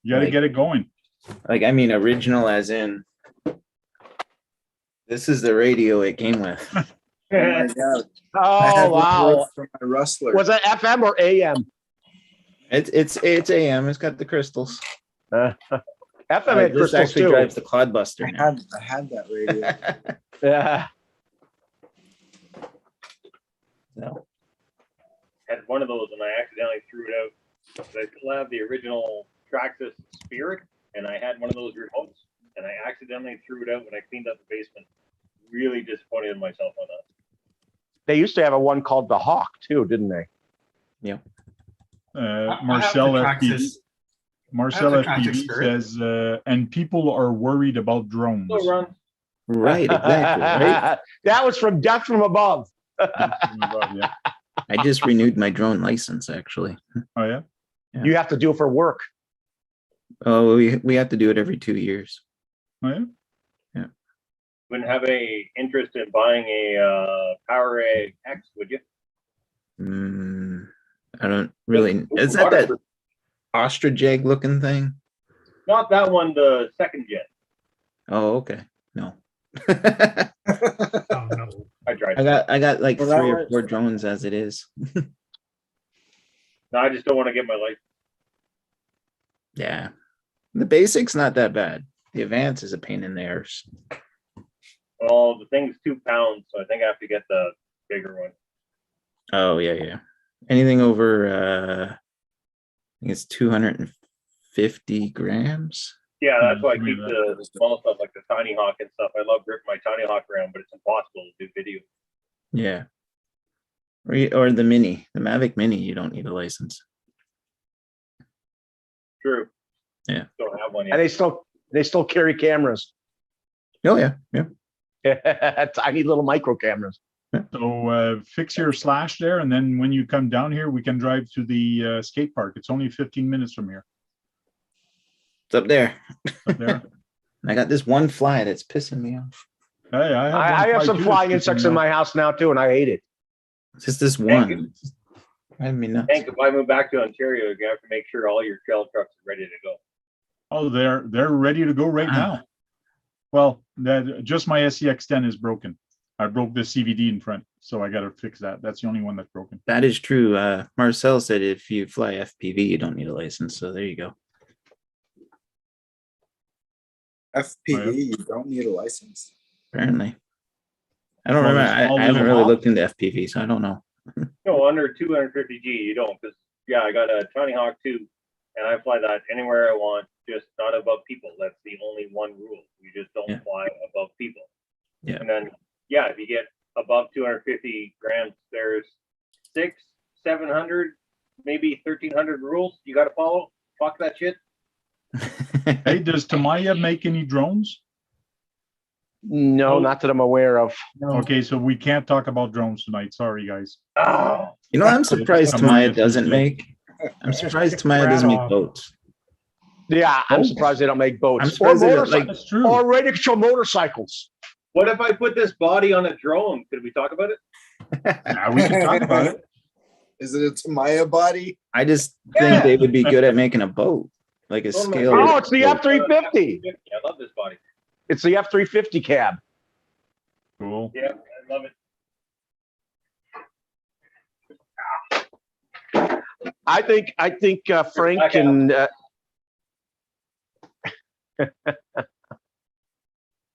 You got to Like- get it going. Like, I mean, original as in, this is the radio it came with. Oh my God. I had oh one wow. work for my Rustler. Was it FM or AM? It's AM. It's got the crystals. FM had This crystals actually too. drives the Clodbuster I now. had that radio. Yeah. No. Had one of those and I accidentally threw it out. But I still have the original Traxxas Spirit, and I had one of those remotes, and I accidentally threw it out when I cleaned up the basement. Really disappointed in myself on that. They used to have a one called the Hawk too, didn't they? Marcel FPV. Marcel I have the Traxxas FPV Spirit. says, and people are worried about drones. Still runs. Right, exactly. Right. That was from Death from Above. Yeah. I just renewed my drone license, actually. Oh yeah. You have to do it for work. Oh, we have to do it every 2 years. Oh yeah. Wouldn't have a interest in buying a Power X, would you? I don't really. Is that ostrich egg looking thing? Not that one, the second gen. Oh, okay. No. Oh, no. I tried. I got like Well, that 3 or was- 4 drones as it is. No, I just don't want to get my license. Yeah. The basic's not that bad. The advance is a pain in the arse. Well, the thing's 2 pounds, so I think I have to get the bigger one. Oh, yeah. Anything over I think it's 250 grams. Yeah, that's why I Yeah, keep the small stuff like the Tiny Hawk and stuff. I love gripping my Tiny Hawk around, but it's impossible to do video. Yeah. Or the Mini. The Mavic Mini, you don't need a license. True. Yeah. Don't have one And yet. they still carry cameras. Oh, yeah. Tiny little micro cameras. So fix your slash there, and then when you come down here, we can drive to the skate park. It's only 15 minutes from here. It's up there. Up there. I got this one fly that's pissing me off. Hey, I have some flying insects in my house now too, and I hate it. It's just this Thank one. I mean, Hank, if I move back to Ontario, you have to make sure all your trail trucks are ready to go. Oh, they're ready to go right now. Well, that just my SCX10 is broken. I broke the CVD in front, so I got to fix that. That's the only one that's broken. that is true. Marcel said if you fly FPV, you don't need a license. So there you go. FPV, you don't need a license. Apparently. I don't Well, remember. there's all I haven't little really hawks. looked into FPV, so I don't know. No, under 250G, you don't, because I got a Tiny Hawk 2, and I fly that anywhere I want, just not above people. That's the only one rule. You just don't Yeah. fly above people. Yeah. And then, if you get above 250 grams, there's 600, 700, maybe 1,300 rules you got to follow. Fuck that shit. Hey, does Tamiya make any drones? No, not that I'm aware of. Okay, so we can't talk about drones tonight. Sorry, guys. Oh, You know, I'm surprised Tamiya Tamaya doesn't Tuesday. make. I'm surprised Tamaya doesn't make boats. Yeah, I'm Boats? surprised they don't make boats. I'm Or surprised they don't, motorcycles. That's true. Or radio control motorcycles. what if I put this body on a drone? Could we talk about it? Yeah, we can talk about it. Is it a Tamiya body? I just think they would be good at making a boat, like a Oh my scale. God. Oh, it's the F-350. I love this body. It's the F-350 cab. Cool. Yeah, I love it. I think Frank and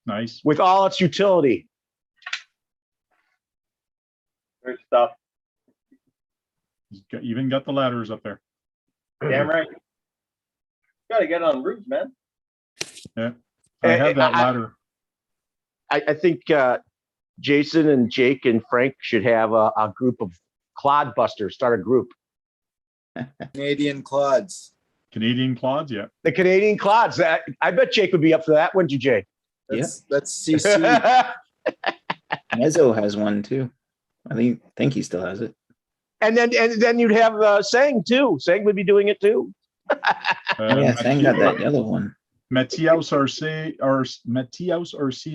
Nice. with all its utility. There's stuff. Even got the ladders up there. Damn right. Gotta get on roofs, man. Yeah. I have that I- ladder. I think Jason and Jake and Frank should have a group of clod busters. Start a group. Canadian Clods. Canadian Clods, yeah. The Canadian clods. I bet Jake would be up for that, wouldn't you, Jake? That's CC. Mezzo has one too. I think he still has it. and then you'd have Sang too. Sang would be doing it too. Yeah, Sang got that yellow one. Matthias RC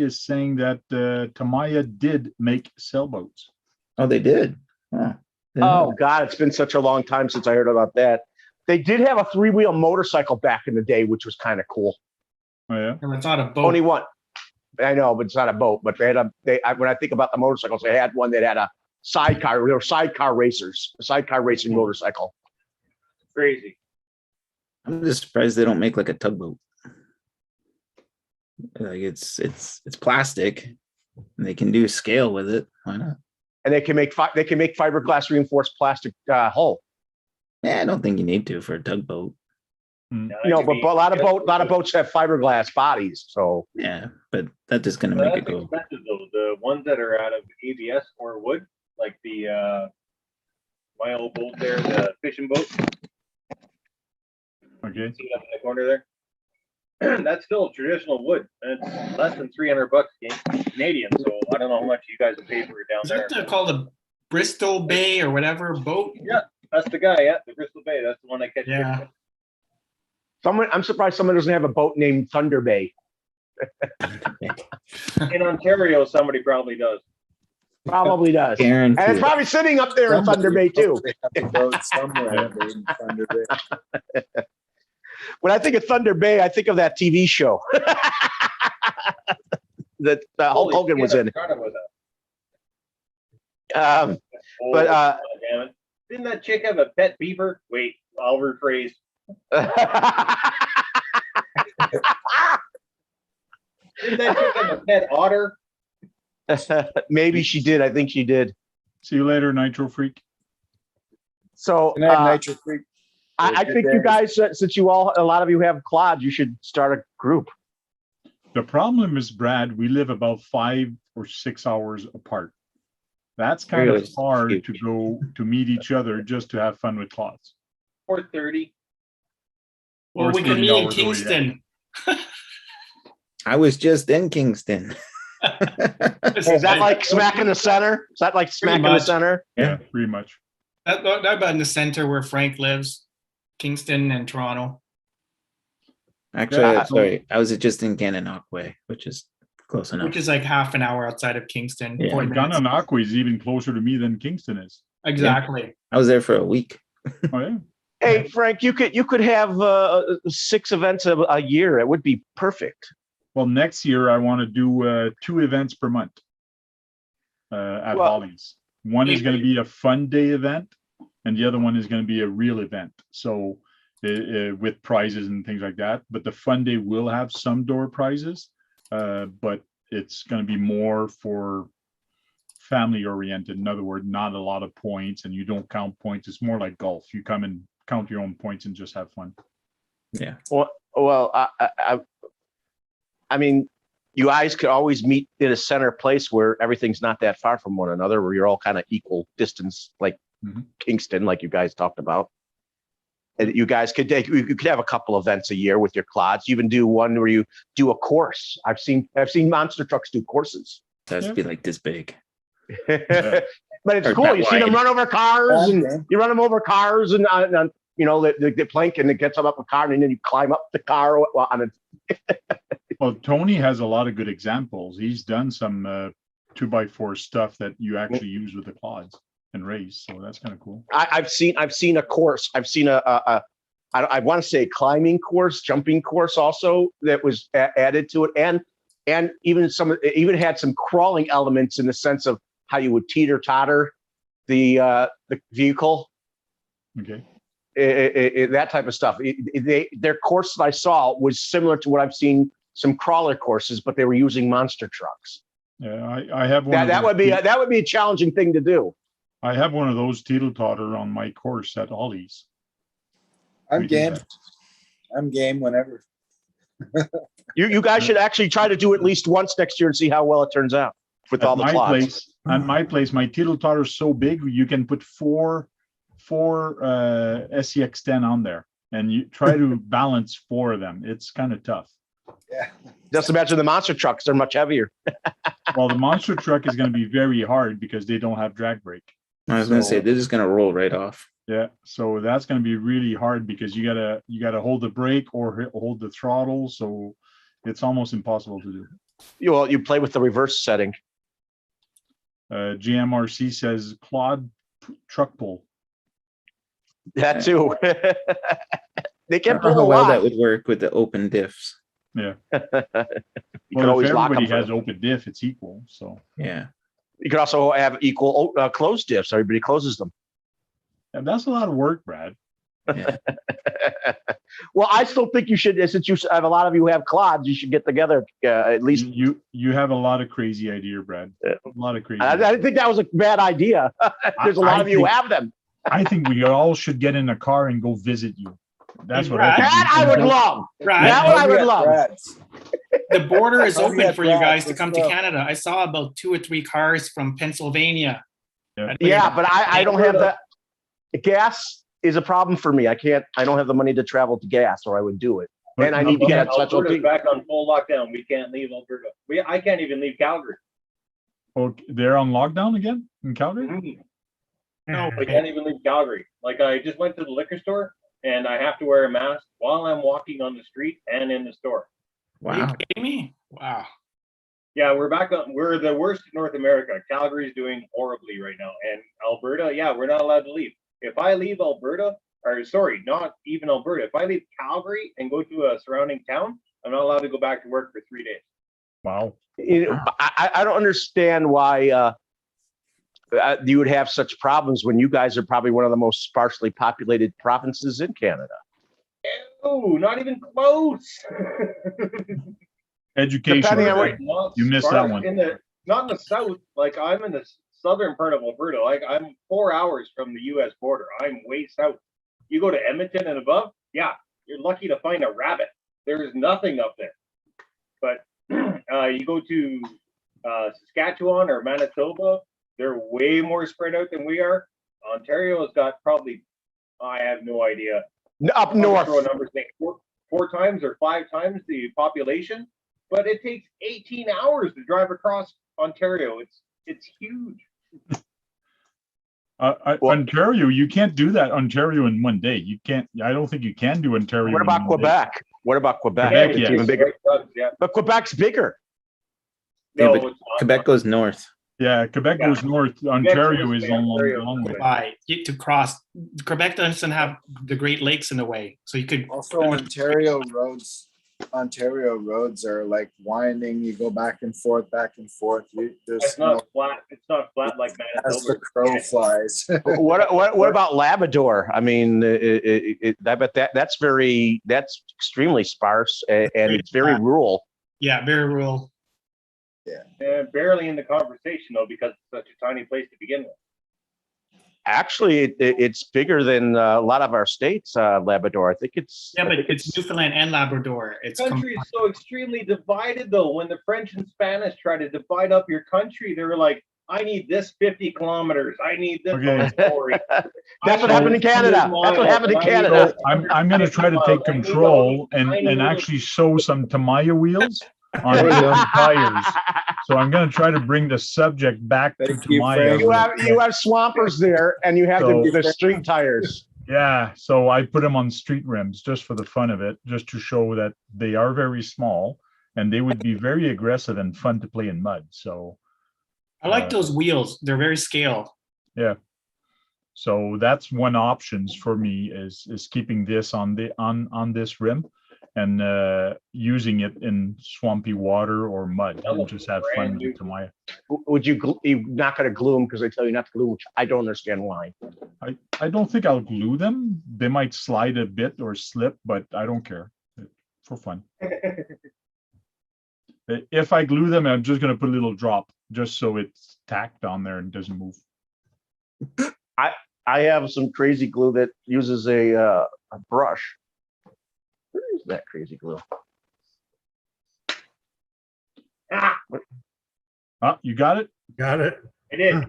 is saying that Tamiya did make sailboats. Oh, they did. Oh, Oh God, it's been such a long time since I heard about that. They did have a 3-wheel motorcycle back in the day, which was kind of cool. Oh yeah. And it's not a boat. Only one. I know, but it's not a boat. But they had when I think about the motorcycles, they had one that had a sidecar. They were sidecar racers, a sidecar racing motorcycle. Crazy. I'm just surprised they don't make like a tugboat. Like it's plastic. And they can do scale with it. Why not? And they can make fiberglass reinforced plastic hull. Yeah, I don't think you need to for a tugboat. No, but a lot of boats have fiberglass bodies. So Yeah, but that's just gonna That's make it go. expensive though. The ones that are out of ABS or wood, like the my old boat there, the fishing boat. Okay. See it up in the corner there? that's still traditional wood, and it's less than $300 Canadian. So I don't know how much you guys have paid for it down Is there. that called a Bristol Bay or whatever boat? Yeah, that's the guy. Yeah, the Bristol Bay. That's the one that catches. Yeah. I'm surprised someone doesn't have a boat named Thunder Bay. In Ontario, somebody probably does. Probably does. And Guaranteed. it's probably sitting up there in Thunder Bay too. They have a boat somewhere in Thunder Bay. When I think of Thunder Bay, I think of that TV show that Hulk Hogan was in. But damn it. Didn't that chick have a pet beaver? Wait, I'll rephrase. Didn't that chick have a pet otter? maybe she did. I think she did. See you later, Nitro Freak. So And then Nitro Creek. I think you guys, since a lot of you have clods, you should start a group. The problem is, Brad, we live about 5 or 6 hours apart. That's kind Really? of hard to go to meet each other just to have fun with clods. 4:30. Well, Or we can 30 meet in hours away, yeah. Kingston. I was just in Kingston. Is that like smack in the center? Is that like smack in the much. center? Yeah, pretty much. That about in the center where Frank lives, Kingston and Toronto. Actually, Yeah. sorry, I was just in Gananoque, which is close enough. Which is like half an hour outside of Kingston. Yeah. 40 minutes. Gananoque is even closer to me than Kingston is. Exactly. I was there for a week. Oh yeah. Hey, Frank, you could have 6 events a year. It would be perfect. Well, next year I want to do 2 events per month at Well- Holly's. One is going to be a fun day event, and the other one is going to be a real event. So with prizes and things like that. But the fun day will have some door prizes, but it's going to be more for family oriented. In other words, not a lot of points, and you don't count points. It's more like golf. You come and count your own points and just have fun. Yeah. Well, I mean, you guys could always meet in a center place where everything's not that far from one another, where you're all kind of equal distance, like Mhm. Kingston, like you guys talked about. And you guys could you could have a couple events a year with your clods. You even do one where you do a course. I've seen monster trucks do courses. That has to be like this big. But it's Or cool. that You see them wide. run over cars, and Okay. you run them over cars, and you know the plank, and it gets them up a car, and then you climb up the car on it. Well, Tony has a lot of good examples. He's done some 2x4 stuff that you actually use with the clods and race. So that's kind of cool. I've seen a course. I've seen I want to say climbing course, jumping course also that was added to it, and even had some crawling elements in the sense of how you would teeter totter the vehicle, Okay. that type of stuff. Their course that I saw was similar to what I've seen some crawler courses, but they were using monster trucks. Yeah, I have one. That would be a challenging thing to do. I have one of those teeter-totter on my course at Ollie's. I'm We did game. that. I'm game whenever. You guys should actually try to do it at least once next year and see how well it turns out with all the At clods. my place, my teeter-totter is so big, you can put four SCX10 on there, and you try to balance 4 of them. It's kind of tough. Yeah. Just imagine the monster trucks; they're much heavier. Well, the monster truck is going to be very hard because they don't have drag brake. I was gonna So- say they're just gonna roll right off. Yeah, so that's going to be really hard because you gotta hold the brake or hold the throttle. So it's almost impossible to do. You play with the reverse setting. GMRC says Claude truck pull. That too. They I can don't know pull how a well lot. that would work with the open diffs. Yeah. You can Well, always if lock everybody them. has open diff, it's equal. So Yeah. You can also have equal closed diffs. Everybody closes them. and that's a lot of work, Brad. Yeah. Well, I still think you should, since you have a lot of you have clods, you should get together at least. You have a lot of crazy idea, Brad. A lot of crazy. I didn't think that was a bad idea. There's a lot I of you think- have them. I think we all should get in a car and go visit you. That's what Brad? I think. That I would love. Right. That one I would Yeah, love. Brad's. The border is Oh, open yeah, for you Brat, guys to let's come to go. Canada. I saw about 2 or 3 cars from Pennsylvania. Yeah. Yeah, but I don't have that. Gas is a problem for me. I don't have the money to travel to gas, or I would do it. And I need to get a Alberta's specialty. back on full lockdown. We can't leave Alberta. I can't even leave Calgary. Oh, they're on lockdown again in Calgary? No, I can't even leave Calgary. Like I just went to the liquor store and I have to wear a mask while I'm walking on the street and in the store. Are you Wow. kidding me? Wow. Yeah, we're back on. We're the worst in North America. Calgary's doing horribly right now, and Alberta, yeah, we're not allowed to leave. If I leave Alberta, or sorry, not even Alberta. If I leave Calgary and go to a surrounding town, I'm not allowed to go back to work for 3 days. Wow. You know, I don't understand why you would have such problems when you guys are probably one of the most sparsely populated provinces in Canada. Oh, not even close. Education. Depending on right? You missed that one. Not in the south. Like I'm in the southern part of Alberta. Like I'm 4 hours from the U.S. border. I'm way south. You go to Edmonton and above, yeah, you're lucky to find a rabbit. There is nothing up there. But you go to Saskatchewan or Manitoba, they're way more spread out than we are. Ontario has got probably, I have no idea. Up north. Throw a number, say four times or 5 times the population, but it takes 18 hours to drive across Ontario. It's huge. Ontario, you can't do that Ontario in one day. You can't. I don't think you can do Ontario. What about in 1 day. Quebec? What about Quebec? Quebec, It's yes. even bigger. Yeah. But Quebec's bigger. Yeah, No, but it's not. Quebec goes north. Yeah, Quebec Yeah. goes north. Ontario Quebec's is a Ontario. long way. By get to cross. Quebec doesn't have the Great Lakes in the way, so you could. Also, Ontario roads are like winding. You go back and forth. There's It's not flat. It's not flat like as the Manitoba. crow flies. What about Labrador? I mean, I bet that's extremely sparse and it's very rural. Yeah, very rural. And barely in the conversation though, because it's such a tiny place to begin with. Actually, it's bigger than a lot of our states, Labrador. I think it's. Yeah, but it's Newfoundland and Labrador. It's The country is so extremely divided though. When the French and Spanish tried to divide up your country, they were like, I need this 50 kilometers. I need this Okay. story. That's what happened in Canada. That's what happened in Canada. I'm going to try to take control and actually sew some TAMIYA wheels on the tires. So I'm going to try to bring the subject back to Thank you, TAMIYA. Frank. You have swampers there, and you have So- the street tires. Yeah, so I put them on street rims just for the fun of it, just to show that they are very small and they would be very aggressive and fun to play in mud. So I like those wheels. They're very scale. yeah, so that's one options for me is keeping this on this rim and using it in swampy water or mud and just have fun with it to my. Would you're not going to glue them because they tell you not to glue them? I don't understand why. I don't think I'll glue them. They might slide a bit or slip, but I don't care for fun. If I glue them, I'm just going to put a little drop just so it's tacked on there and doesn't move. I have some crazy glue that uses a brush. Where is that crazy glue? You got it? Got it. I did.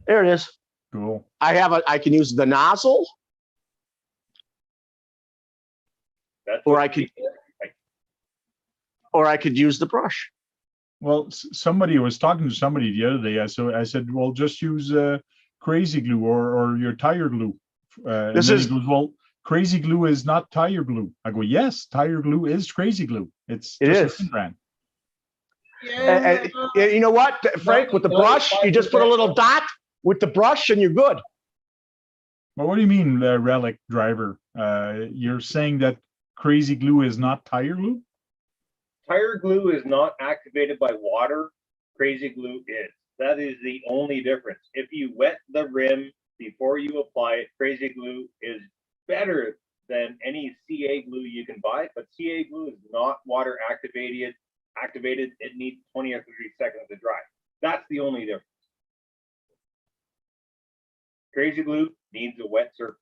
There it is. Cool. I can use the nozzle, That's or what I could use the brush. Well, somebody was talking to somebody the other day. I said, well, just use crazy glue or your tire glue. And This then is- he goes, well, crazy glue is not tire glue. I go, yes, tire glue is crazy glue. It Just is. a brand. And you know what, Frank? With the brush, you just put a little dot with the brush, and you're good. Well, what do you mean, relic driver? You're saying that crazy glue is not tire glue? Tire glue is not activated by water. Crazy glue is. That is the only difference. If you wet the rim before you apply it, crazy glue is better than any CA glue you can buy, but CA glue is not water activated. It needs 20 or 30 seconds to dry. That's the only difference. Crazy glue needs a wet surface.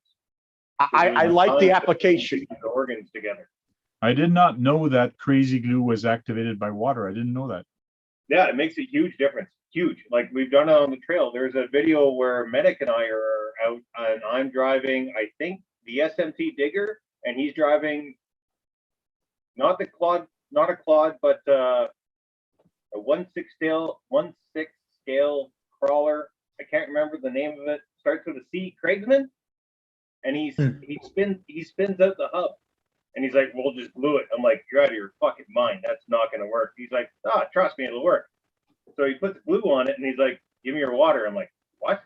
I like the application. The organs together. I did not know that crazy glue was activated by water. I didn't know that. Yeah, it makes a huge difference. Huge. Like we've done it on the trail. There's a video where Medic and I are out and I'm driving, I think, the SMT digger, and he's driving not a clod, but a 1/6 scale crawler. I can't remember the name of it. Starts with a C, Craigsman, and he spins out the hub, and he's like, "We'll just glue it." I'm like, "You're out of your fucking mind. That's not gonna work." He's like, "Trust me, it'll work." So he puts glue on it, and he's like, "Give me your water." I'm like, "What?"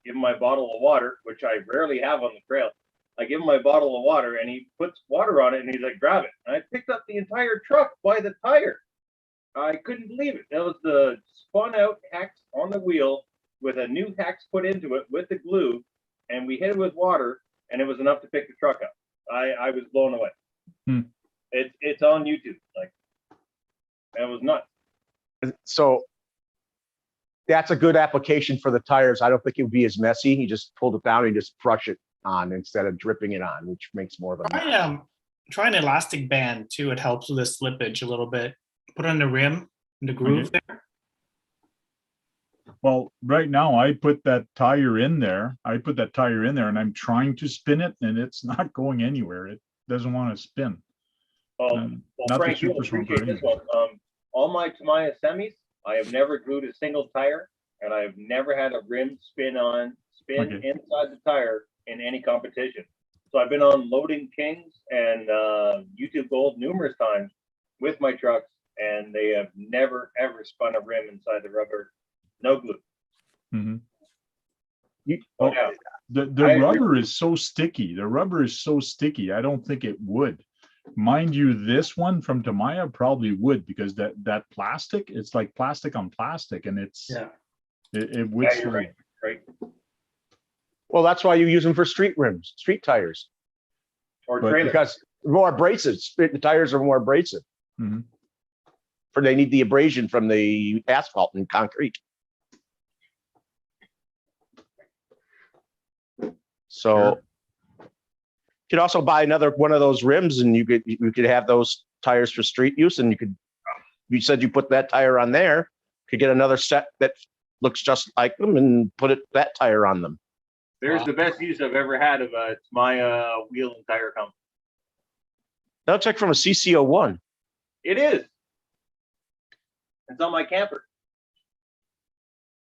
Give him my bottle of water, which I rarely have on the trail. I give him my bottle of water, and he puts water on it, and he's like, "Grab it." And I picked up the entire truck by the tire. I couldn't believe it. That was the spun out hex on the wheel with a new hex put into it with the glue, and we hit it with water, and it was enough to pick the truck up. I was blown away. It's on YouTube. Like, it was nuts. So that's a good application for the tires. I don't think it would be as messy. You just pulled it down and you just brush it on instead of dripping it on, which makes more of a try an elastic band too. It helps with the slippage a little bit. Put on the rim, in the groove there. Well, right now I put that tire in there. And I'm trying to spin it and it's not going anywhere. It doesn't want to spin. Well, Frank, you'll appreciate this one. All my Tamiya semis, I have never glued a single tire, and I've never had a rim spin inside the tire in any competition. So I've been on Loading Kings and YouTube Gold numerous times with my trucks, and they have never ever spun a rim inside the rubber. No glue. Mm-hmm. Yeah. The rubber is so sticky. I don't think it would. Mind you, this one from Tamiya probably would, because that plastic, it's like plastic on plastic, and it's it would. Yeah, you're right. Well, that's why you use them for street rims, street tires, or trailers, because more abrasive. The tires are more abrasive. Mm-hmm. For they need the abrasion from the asphalt and concrete. So you could also buy another one of those rims, and you could have those tires for street use. And you said you put that tire on there, could get another set that looks just like them and put that tire on them. There's the best use I've ever had of a Tamiya wheel and tire company. That looks like from a CC01. It is. It's on my camper.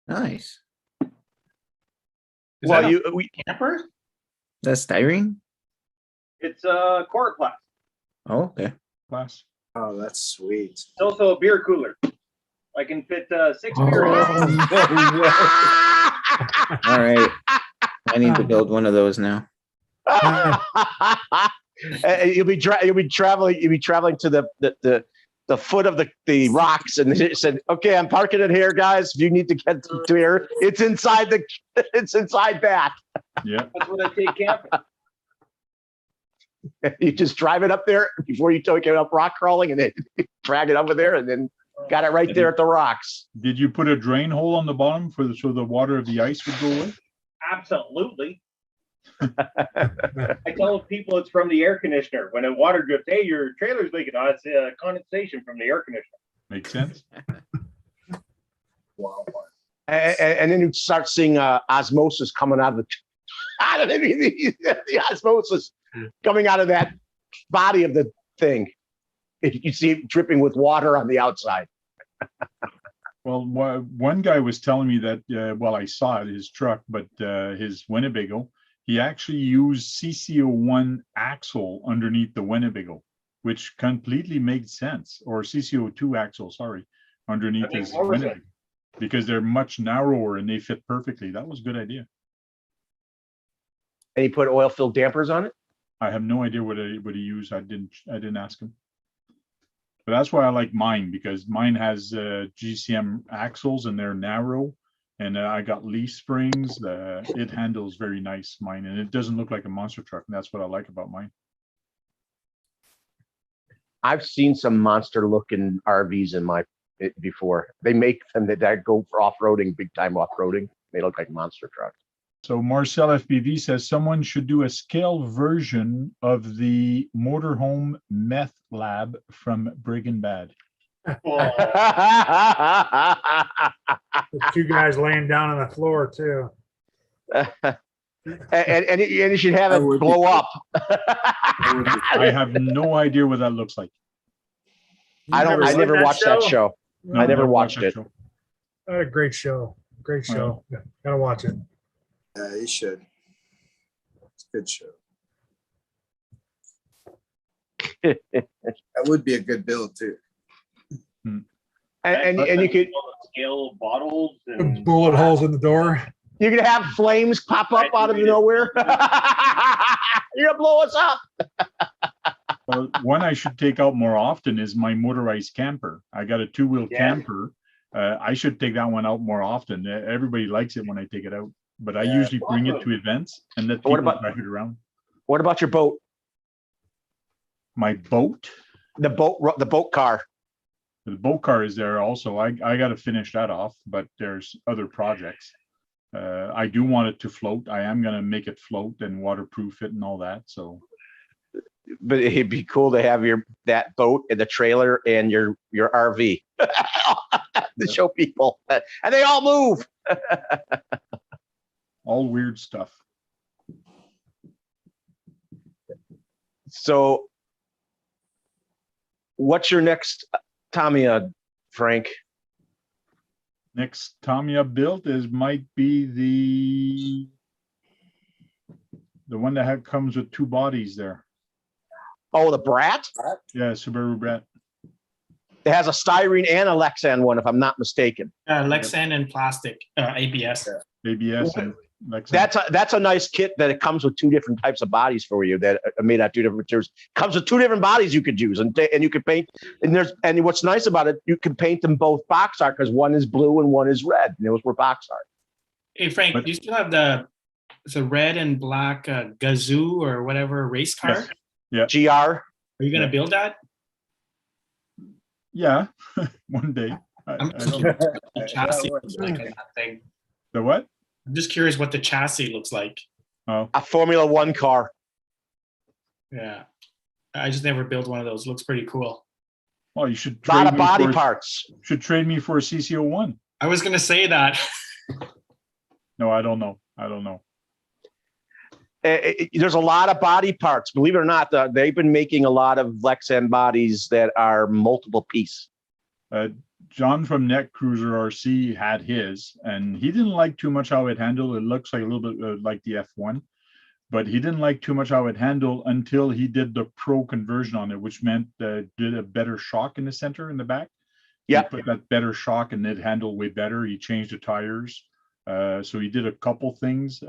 Nice. Well, camper? That's styrene? It's core glass. Oh, okay. Glass. Oh, that's sweet. It's also a beer cooler. I can fit 6 beer in it. All right. I need to build one of those now. You'll be traveling to the foot of the rocks, and it said, "Okay, I'm parking it here, guys. If you need to get to here, it's inside that." Yeah, that's what I take camping. You just drive it up there before you take it up rock crawling, and then drag it over there, and then got it right there at the rocks. Did you put a drain hole on the bottom so the water of the ice would go away? Absolutely. I tell people it's from the air conditioner. When a water drips, hey, your trailer's leaking. Oh, it's condensation from the air conditioner. Makes sense. Wow. And then you start seeing osmosis coming out of the osmosis coming out of that body of the thing. You see it dripping with water on the outside. Well, one guy was telling me that, well, I saw it, his truck, but his Winnebago, he actually used CC01 axle underneath the Winnebago, which completely made sense, or CC02 axle, sorry, underneath his Winnebago, because they're much narrower and they fit perfectly. That was a good idea. And he put oil-filled dampers on it? I have no idea what he used. I didn't ask him. But that's why I like mine, because mine has GCM axles and they're narrow, and I got leaf springs. It handles very nice, mine, and it doesn't look like a monster truck. And that's what I like about mine. I've seen some monster looking RVs before. They make them that go for off-roading, big time off-roading. They look like monster trucks. So Marcel FPV says someone should do a scale version of the motorhome meth lab from Breaking Bad. The two guys laying down on the floor too. and you should have That it would be blow cool. up. I have no idea what that looks like. I don't. Never I seen never that watched that show. No, I never watched watched that it. show. A great show. Great Oh, yeah. show. Yeah, gotta watch it. Yeah, you should. It's a good show. That would be a good build too. And you could scale bottles Put and bullet holes in the door. you could have flames pop up out of nowhere. You're gonna blow us up. Well, one I should take out more often is my motorized camper. I got a 2-wheel Yeah. camper. I should take that one out more often. Everybody likes it when I take it out, but I Yeah. usually bring it to events and let What people about- drive it around. What about your boat? My boat, The boat car. the boat car is there also. I got to finish that off, but there's other projects. I do want it to float. I am going to make it float and waterproof it and all that. So But it'd be cool to have that boat and the trailer and your RV to show people, and they all move. all weird stuff. So, what's your next Tamiya, Frank? Next Tamiya built might be the one that comes with 2 bodies there. Oh, the Brat. Yeah, Subaru Brat. It has a styrene and a Lexan one, if I'm not mistaken. Lexan and plastic, ABS. ABS and Lexus. That's a nice kit that it comes with 2 different types of bodies for you that are made out 2 different materials. Comes with 2 different bodies you could use, and you can paint. And what's nice about it, you can paint them both box art because one is blue and one is red, and those were box art. Hey Frank, But- do you still have the red and black Gazoo or whatever race car? Yes. GR. Are you gonna build that? Yeah, one day. I'm I just don't know. curious what the chassis looks like on that thing. The what? I'm just curious what the chassis looks like. Oh, A Formula One car. Yeah, I just never built one of those. Looks pretty cool. well, you should A lot trade of me body for, parts. should trade me for a CC01. I was gonna say that. No, I don't know. I don't know. There's a lot of body parts. Believe it or not, they've been making a lot of Lexan bodies that are multiple piece. John from Net Cruiser RC had his, and he didn't like too much how it handled. It looks like a little bit like the F1, but he didn't like too much how it handled until he did the pro conversion on it, which meant did a better shock in the center in the back. Yeah. He put that better shock and it handled way better. He changed the tires. So he did a couple things.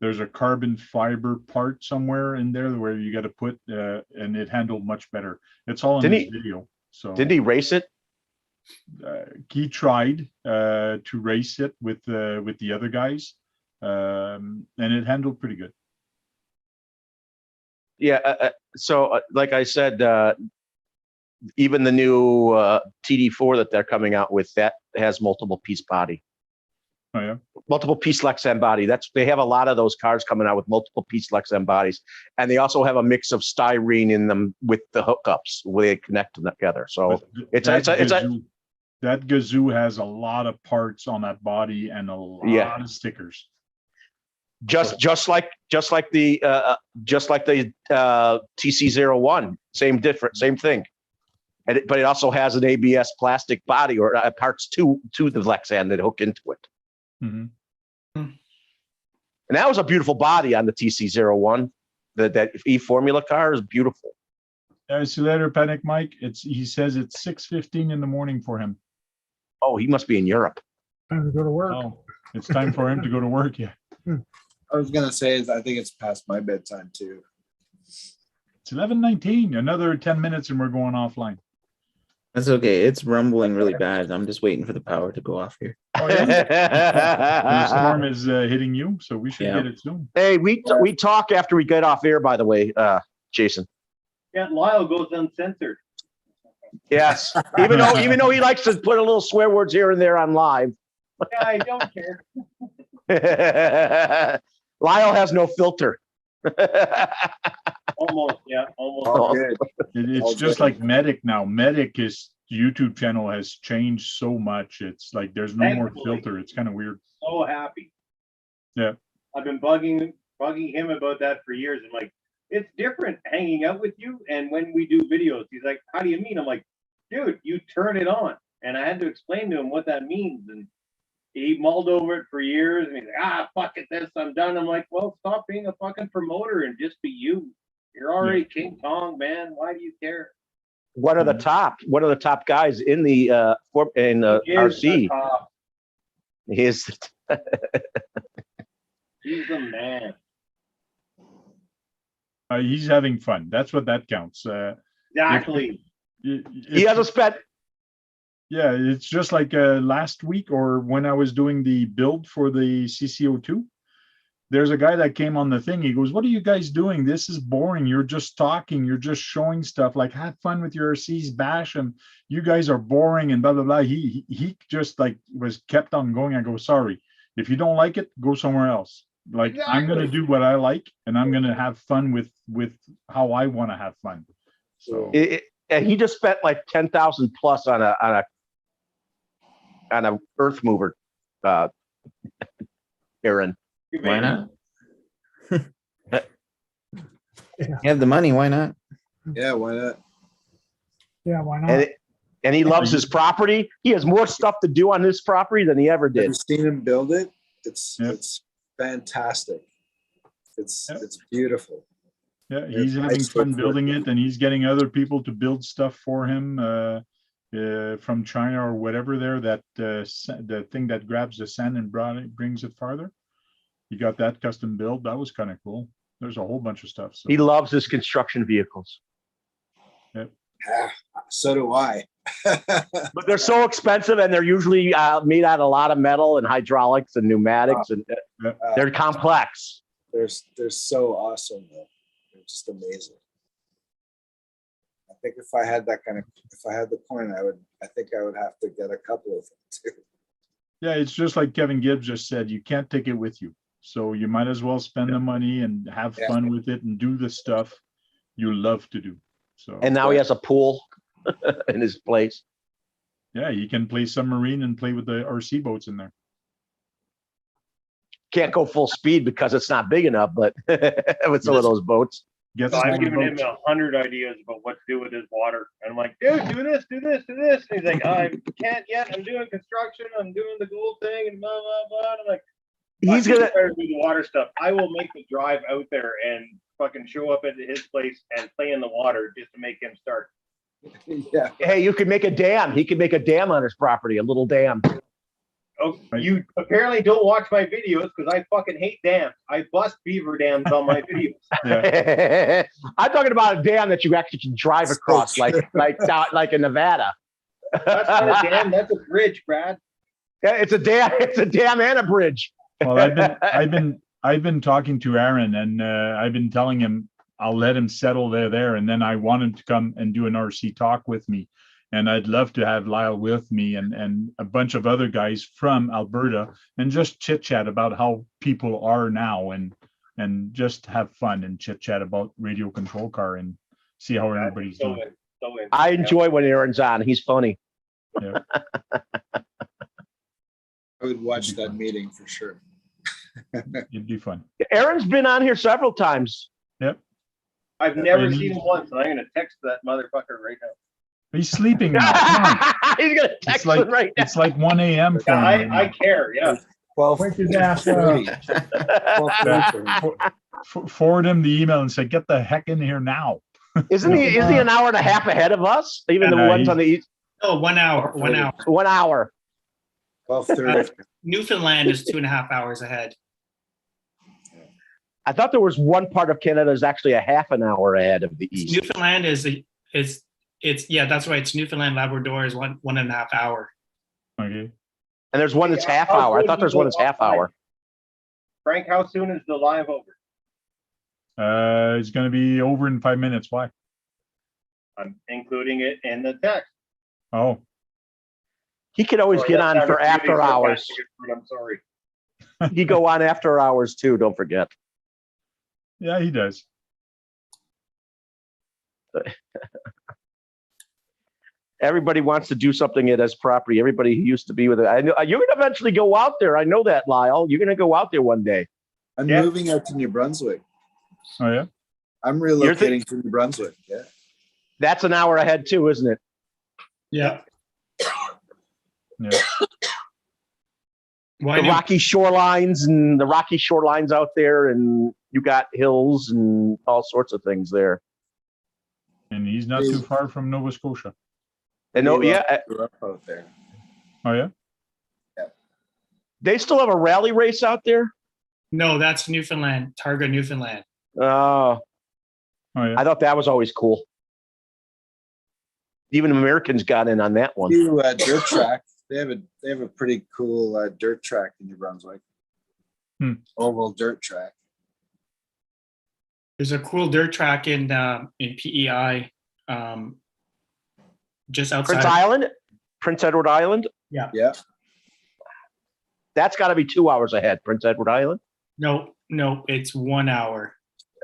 There's a carbon fiber part somewhere in there where you got to put, and it handled much better. It's all in Didn't this video. So Did he race it? he tried to race it with the other guys, and it handled pretty good. Yeah. So, like I said, even the new TD4 that they're coming out with, that has multiple piece body. Oh yeah. Multiple piece Lexan body. They have a lot of those cars coming out with multiple piece Lexan bodies, and they also have a mix of styrene in them with the hookups where they connect them together. So But that Gazoo has a lot of parts on that body and a lot of stickers. just like the TC01, same thing. But it also has an ABS plastic body or parts to the Lexan that hook into it. Mhm. And that was a beautiful body on the TC01. That E Formula car is beautiful. See you later, Panic Mike. He says it's 6:15 in the morning for him. Oh, he must be in Europe. Time to go to work. Oh, it's time for him to go to work. Yeah, I was gonna say, I think it's past my bedtime too. it's 11:19. Another 10 minutes and we're going offline. That's okay. It's rumbling really bad. I'm just waiting for the power to go off here. Oh yeah. And the storm is hitting you, so we should Yeah. get it soon. Hey, we talk after we get off air, by the way, Jason. Yeah, Lyle goes uncensored. Yes. Even though he likes to put a little swear words here and there on live. Yeah, I don't care. Lyle has no filter. Almost, yeah, almost. All good. It's just like Medic now. Medic's YouTube channel has changed so much. It's like there's no more Thankfully. filter. It's kind of weird. So happy. Yeah. I've been bugging him about that for years. I'm like, it's different hanging out with you and when we do videos. He's like, how do you mean? I'm like, dude, you turn it on. And I had to explain to him what that means. And he mulled over it for years. And he's like, fuck it, this, I'm done. I'm like, well, stop being a fucking promoter and just be you. You're already King Kong, man. Why do you care? One of the top guys in the RC. He is. He's the man. He's having fun. That's what that counts. Exactly. He hasn't spent. Yeah, it's just like last week or when I was doing the build for the CCO2. There's a guy that came on the thing. He goes, "What are you guys doing? This is boring. You're just talking. You're just showing stuff. Like, have fun with your RCs, bash them. You guys are boring and blah blah blah." He just like was kept on going. I go, "Sorry, if you don't like it, go somewhere else. Like, exactly. I'm gonna do what I like, and I'm gonna have fun with how I want to have fun." So and he just spent like 10,000 plus on a earth mover, Aaron. Why not? You have the money, why not? Yeah, why not? Yeah, why not? And he loves his property. He has more stuff to do on his property than he ever did. Have you seen him build it? It's fantastic. It's beautiful. Yeah, he's having fun building it, and he's getting other people to build stuff for him from China or whatever. There, that the thing that grabs the sand and brings it farther. He got that custom build. That was kind of cool. There's a whole bunch of stuff. So. He loves his construction vehicles. Yep. So do I. But they're so expensive, and they're usually made out of a lot of metal and hydraulics and pneumatics, and they're complex. They're so awesome, though. They're just amazing. I think if I had the coin, I think I would have to get a couple of them too. Yeah, it's just like Kevin Gibbs just said, you can't take it with you. So you might as well spend the money and have fun with it and do the stuff you love to do. So and now he has a pool in his place. Yeah, he can play submarine and play with the RC boats in there. Can't go full speed because it's not big enough, but with some of those boats. So I've given him 100 ideas about what to do with his water. And I'm like, dude, do this, do this, do this. And he's like, I can't yet. I'm doing construction. I'm doing the gold thing and blah, blah, blah. And I'm like, he's going to do the water stuff. I will make the drive out there and fucking show up at his place and play in the water just to make him start. Yeah. Hey, you could make a dam. He could make a dam on his property, a little dam. Oh, you apparently don't watch my videos because I fucking hate dams. I bust beaver dams on my videos. Yeah. I'm talking about a dam that you actually can drive across, like in Nevada. That's not a dam. That's a bridge, Brad. Yeah, it's a dam. It's a dam and a bridge. Well, I've been talking to Aaron, and I've been telling him I'll let him settle there, and then I want him to come and do an RC talk with me. And I'd love to have Lyle with me and a bunch of other guys from Alberta and just chit chat about how people are now and just have fun and chit chat about radio control car and see how everybody's doing. I enjoy when Aaron's on. He's funny. Yeah. I would watch that meeting for sure. It'd be fun. Aaron's been on here several times. Yep. I've never seen him once, and I'm going to text that motherfucker right now. He's sleeping now. Come on. He's gonna text him right now. It's like 1 a.m. for him. I care, yeah. Wake his ass up. Forward him the email and say, "Get the heck in here now." Isn't he an hour and a half ahead of us? Even the ones on the east. Oh, 1 hour. 1 hour. 1 hour. 12:30. Newfoundland is 2.5 hours ahead. I thought there was one part of Canada is actually a half an hour ahead of the east. Newfoundland it's yeah, that's right. It's Newfoundland, Labrador is 1.5 hour. Okay. And there's one that's half hour. I thought there's one that's half hour. Frank, how soon is the live over? It's going to be over in 5 minutes. Why? I'm including it in the text. Oh. He could always get on for after hours. I'm sorry. He go on after hours too. Don't forget. Yeah, he does. Everybody wants to do something at his property. Everybody who used to be with it. I know you're going to eventually go out there. I know that, Lyle. You're going to go out there one day. I'm Yeah. moving out to New Brunswick. Oh, yeah? I'm relocating to New Brunswick. Yeah. That's an hour ahead too, isn't it? Yeah. Yeah. Why The New- rocky shorelines out there, and you got hills and all sorts of things there. And he's not too far from Nova Scotia. And no, Grew yeah, up- grew up out there. Oh, yeah? they still have a rally race out there. No, that's Newfoundland, Targa, Newfoundland. Oh, Oh, yeah. I thought that was always cool. Even Americans got in on that one. New dirt track. They have a pretty cool dirt track in New Brunswick. Oval dirt track. There's a cool dirt track in PEI, just outside. Prince Edward Island. Yeah. That's got to be 2 hours ahead. Prince Edward Island. No, it's 1 hour.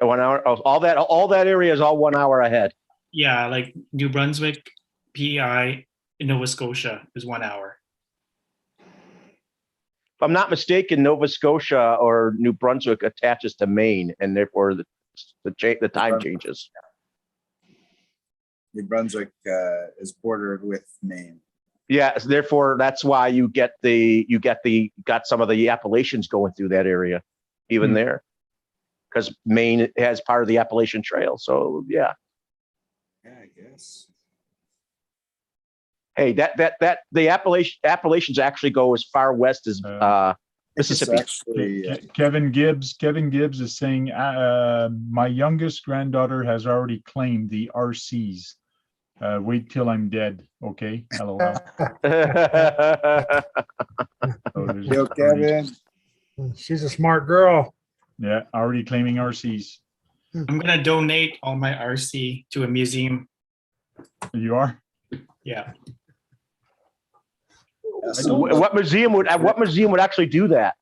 1 hour. Oh, all that area is all 1 hour ahead. Yeah, like New Brunswick, PEI, in Nova Scotia is 1 hour. If I'm not mistaken, Nova Scotia or New Brunswick attaches to Maine, and therefore the time changes. New Brunswick is bordered with Maine. Yeah, so therefore that's why you got some of the Appalachians going through that area, even there, because Maine has part of the Appalachian Trail. So yeah. Yeah, I guess. Hey, the Appalachians actually go as far west as Mississippi. Actually, Kevin Gibbs is saying, my youngest granddaughter has already claimed the RCs. Wait till I'm dead. Okay. Hello. Yo, Kevin. She's a smart girl. Yeah, already claiming RCs. I'm gonna donate all my RC to a museum. You are? Yeah. What museum would actually do that?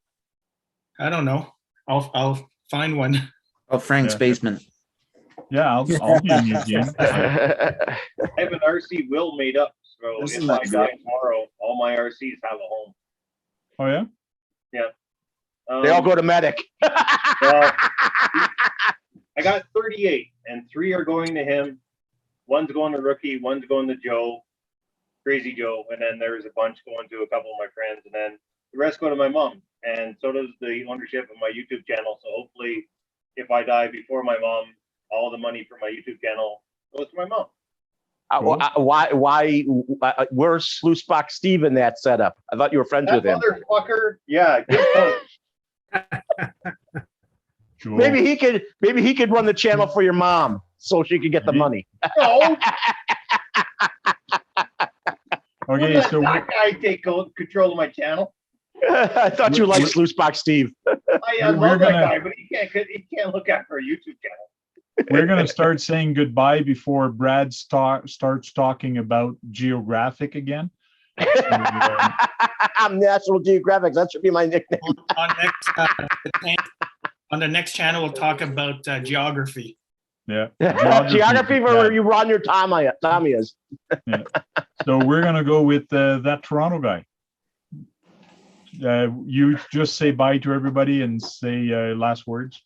I don't know. I'll find one. Oh, Frank's Yeah. basement. Yeah, I'll be a museum. I have an RC will made up, so Isn't if I that die great? tomorrow, all my RCs have a home. Oh, yeah? They all go to Medic. Well, I got 38, and 3 are going to him. One's going to Rookie, one's going to Joe, Crazy Joe, and then there's a bunch going to a couple of my friends, and then the rest go to my mom. And so does the ownership of my YouTube channel. So hopefully, if I die before my mom, all the money for my YouTube channel goes to my mom. Why? Where's Sluicebox Steve in that setup? I thought you were friends That with him. motherfucker, yeah, good point. Joel. Maybe he could run the channel for your mom so she could get the money. No, Okay, let so that guy take control of my channel. I thought you liked Sluicebox Steve. I We're love that gonna- guy, but he can't look after a YouTube channel. we're going to start saying goodbye before Brad starts talking about geographic again. I'm National Geographic. That should be my nickname. On the next channel, we'll talk about geography. Yeah. Geography for where you run your Tamiyas. So we're going to go with that Toronto guy. You just say bye to everybody and say last words.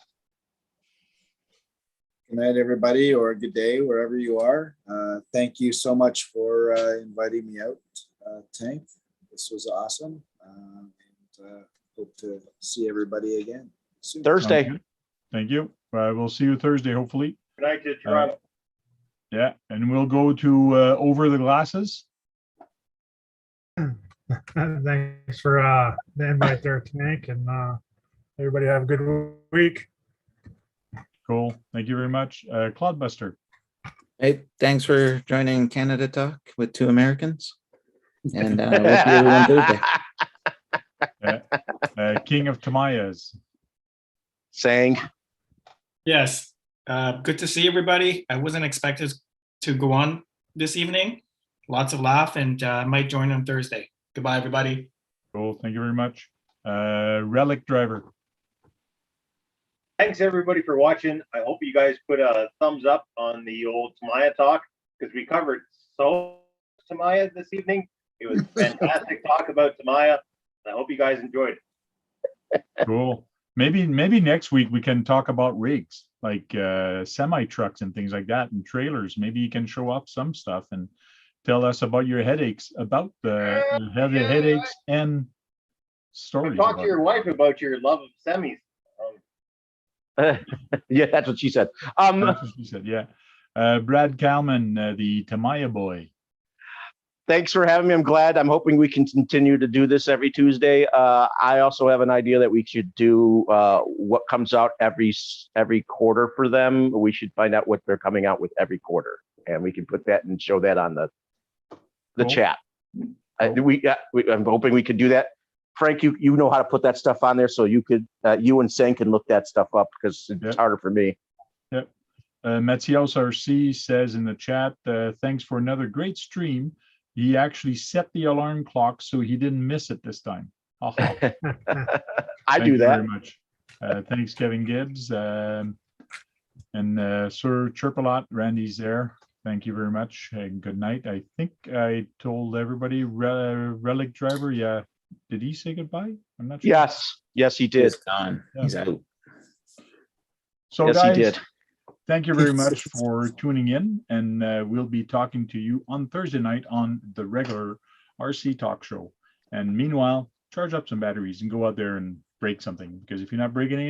Good night, everybody, or good day, wherever you are. Thank you so much for inviting me out, Tank. This was awesome. And hope to see everybody again soon. Thursday. Thank you. We'll see you Thursday, hopefully. Good night to Toronto. Yeah, and we'll go to Over the Glasses. Thanks for the invite there, Tank, and everybody have a good week. Cool. Thank you very much. Cloudbuster. Hey, thanks for joining Canada Talk with two Americans. And we'll see everyone Thursday. King of Tamiyas. Saying. Yes. Good to see everybody. I wasn't expected to go on this evening. Lots of laugh, and I might join on Thursday. Goodbye, everybody. Cool. Thank you very much. Relic Driver. Thanks everybody for watching. I hope you guys put a thumbs up on the old TAMIYA talk, because we covered so much TAMIYA this evening. It was fantastic talk about TAMIYA. I hope you guys enjoyed it. Cool. maybe next week we can talk about rigs, like semi trucks and things like that, and trailers. Maybe you can show up some stuff and tell us about your headaches, about the headaches and stories. Talk about to your it. wife about your love of semis. Yeah, that's what she said. That's what she said. Yeah. Brad Kalman, the Tamiya boy. Thanks for having me. I'm glad. I'm hoping we can continue to do this every Tuesday. I also have an idea that we should do what comes out every quarter for them. We should find out what they're coming out with every quarter, and we can put that and show that on the Cool. chat. Cool. I'm hoping we could do that. Frank, you know how to put that stuff on there, so you could you and Sen can look that stuff up because it's Yep. harder for me. Yep. Matthias RC says in the chat, thanks for another great stream. He actually set the alarm clock so he didn't miss it this time. I Thank do you that. very much. Thanks, Kevin Gibbs. And Sir Chirpalot, Randy's there. Thank you very much. And good night. I think I told everybody, Relic Driver, yeah. Did he say goodbye? I'm not sure. Yes, he did. He's gone. Yeah. He's out. So Yes, guys, he did. thank you very much for tuning in, and we'll be talking to you on Thursday night on the regular RC Talk Show. And meanwhile, charge up some batteries and go out there and break something, because if you're not breaking any